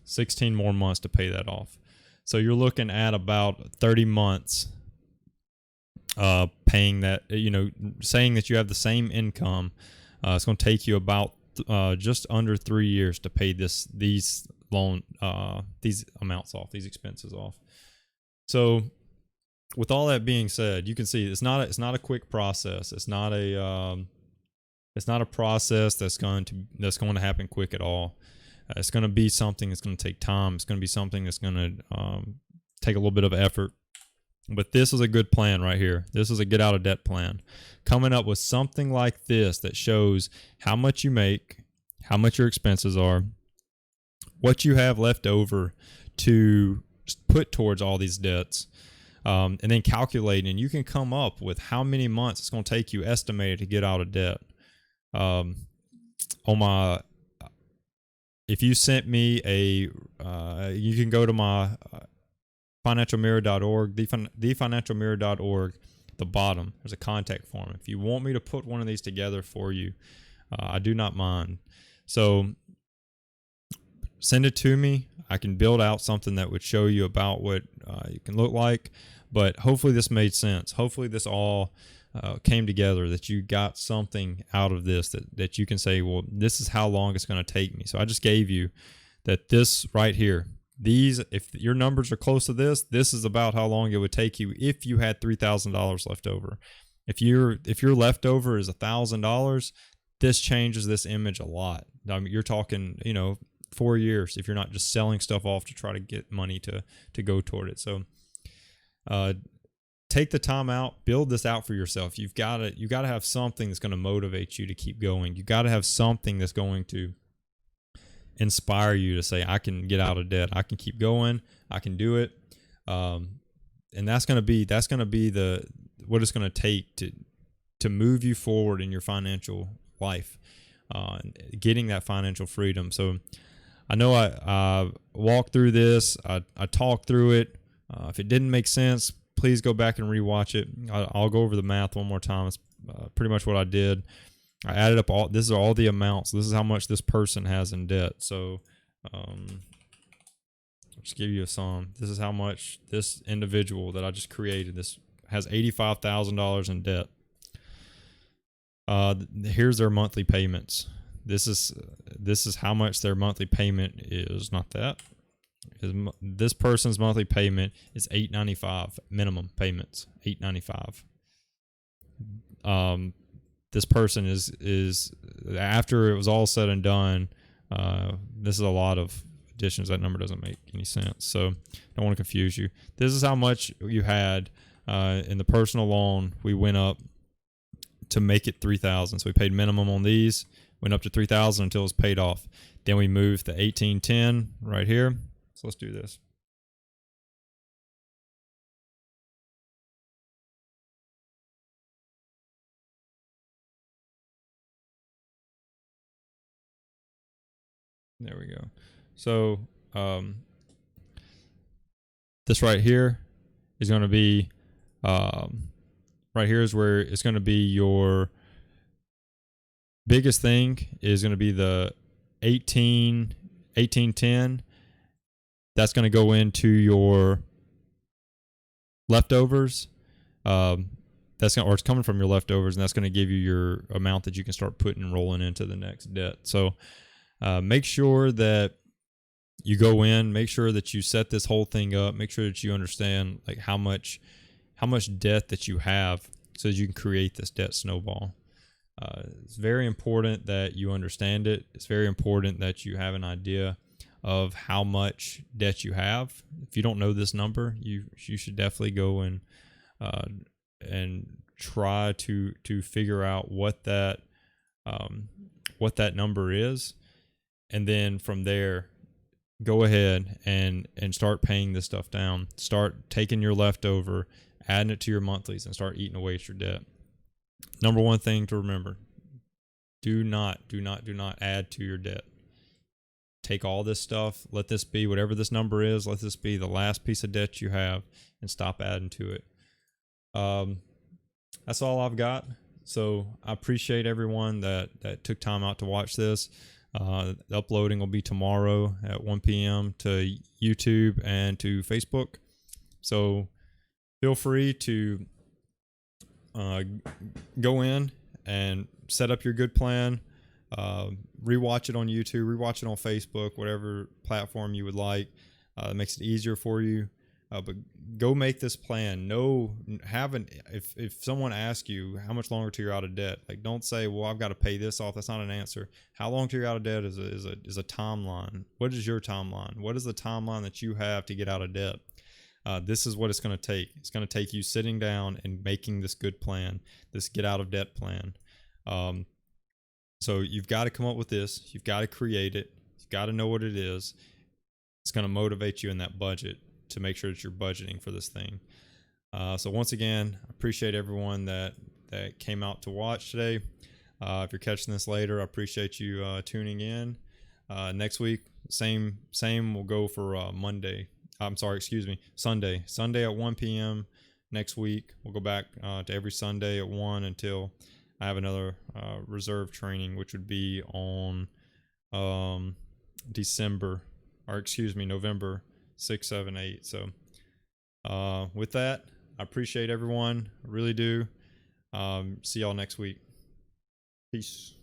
16 more months to pay that off. So you're looking at about 30 months paying that, saying that you have the same income. It's going to take you about just under 3 years to pay these amounts off, these expenses off. So with all that being said, you can see it's not a quick process. It's not a process that's going to happen quick at all. It's going to be something that's going to take time. It's going to be something that's going to take a little bit of effort. But this is a good plan right here. This is a get out of debt plan. Coming up with something like this that shows how much you make, how much your expenses are, what you have left over to put towards all these debts, and then calculating. And you can come up with how many months it's going to take you estimated to get out of debt. If you sent me you can go to my financialmirror.org, thefinancialmirror.org. At the bottom, there's a contact form. If you want me to put one of these together for you, I do not mind. So send it to me. I can build out something that would show you about what it can look like. But hopefully this made sense. Hopefully this all came together, that you got something out of this that you can say, well, this is how long it's going to take me. So I just gave you that this right here. If your numbers are close to this is about how long it would take you if you had $3,000 left over. If your leftover is $1,000, this changes this image a lot. I mean, you're talking, 4 years if you're not just selling stuff off to try to get money to go toward it. So, take the time out, build this out for yourself. You got to have something that's going to motivate you to keep going. You got to have something that's going to inspire you to say, I can get out of debt. I can keep going. I can do it. And that's going to be what it's going to take to move you forward in your financial life, getting that financial freedom. So I know I walked through this. I talked through it. If it didn't make sense, please go back and rewatch it. I'll go over the math one more time. It's pretty much what I did. I added up all. This is all the amounts. This is how much this person has in debt. So, I'll just give you a sum. This is how much this individual that I just created this has $85,000 in debt. Here's their monthly payments. This is how much their monthly payment is. Not that. This person's monthly payment is $895 minimum payments. $895. This person is after it was all said and done. This is a lot of additions. That number doesn't make any sense. So don't want to confuse you. This is how much you had in the personal loan. We went up to make it $3,000. So we paid minimum on these. Went up to $3,000 until it was paid off. Then we moved to $1,810 right here. So let's do this. There we go. So this right here is going to be right here is where it's going to be your biggest thing is going to be the 1810. That's going to go into your leftovers. That's going, or it's coming from your leftovers, and that's going to give you your amount that you can start putting and rolling into the next debt. So make sure that you go in, make sure that you set this whole thing up, make sure that you understand like how much debt that you have so that you can create this debt snowball. It's very important that you understand it. It's very important that you have an idea of how much debt you have. If you don't know this number, you should definitely go and try to figure out what that number is, and then from there go ahead and start paying this stuff down. Start taking your leftover, adding it to your monthlies, and start eating away at your debt. Number one thing to remember: do not add to your debt. Take all this stuff, let this be whatever this number is, let this be the last piece of debt you have, and stop adding to it. That's all I've got. So I appreciate everyone that took time out to watch this. The uploading will be tomorrow at 1 p.m. to YouTube and to Facebook. So feel free to go in and set up your good plan. Rewatch it on YouTube, rewatch it on Facebook, whatever platform you would like. It makes it easier for you. But go make this plan. If someone asks you how much longer till you're out of debt, like don't say, well, I've got to pay this off. That's not an answer. How long till you're out of debt is a timeline. What is your timeline? What is the timeline that you have to get out of debt? This is what it's going to take. It's going to take you sitting down and making this good plan, this get out of debt plan. So you've got to come up with this. You've got to create it. You've got to know what it is. It's going to motivate you in that budget to make sure that you're budgeting for this thing. So once again, I appreciate everyone that came out to watch today. If you're catching this later, I appreciate you tuning in. Next week, same will go for Monday. Sunday. Sunday at 1 p.m. next week. We'll go back to every Sunday at 1 until I have another reserve training, which would be on November 6, 7, 8. So with that, I appreciate everyone. I really do. See y'all next week. Peace.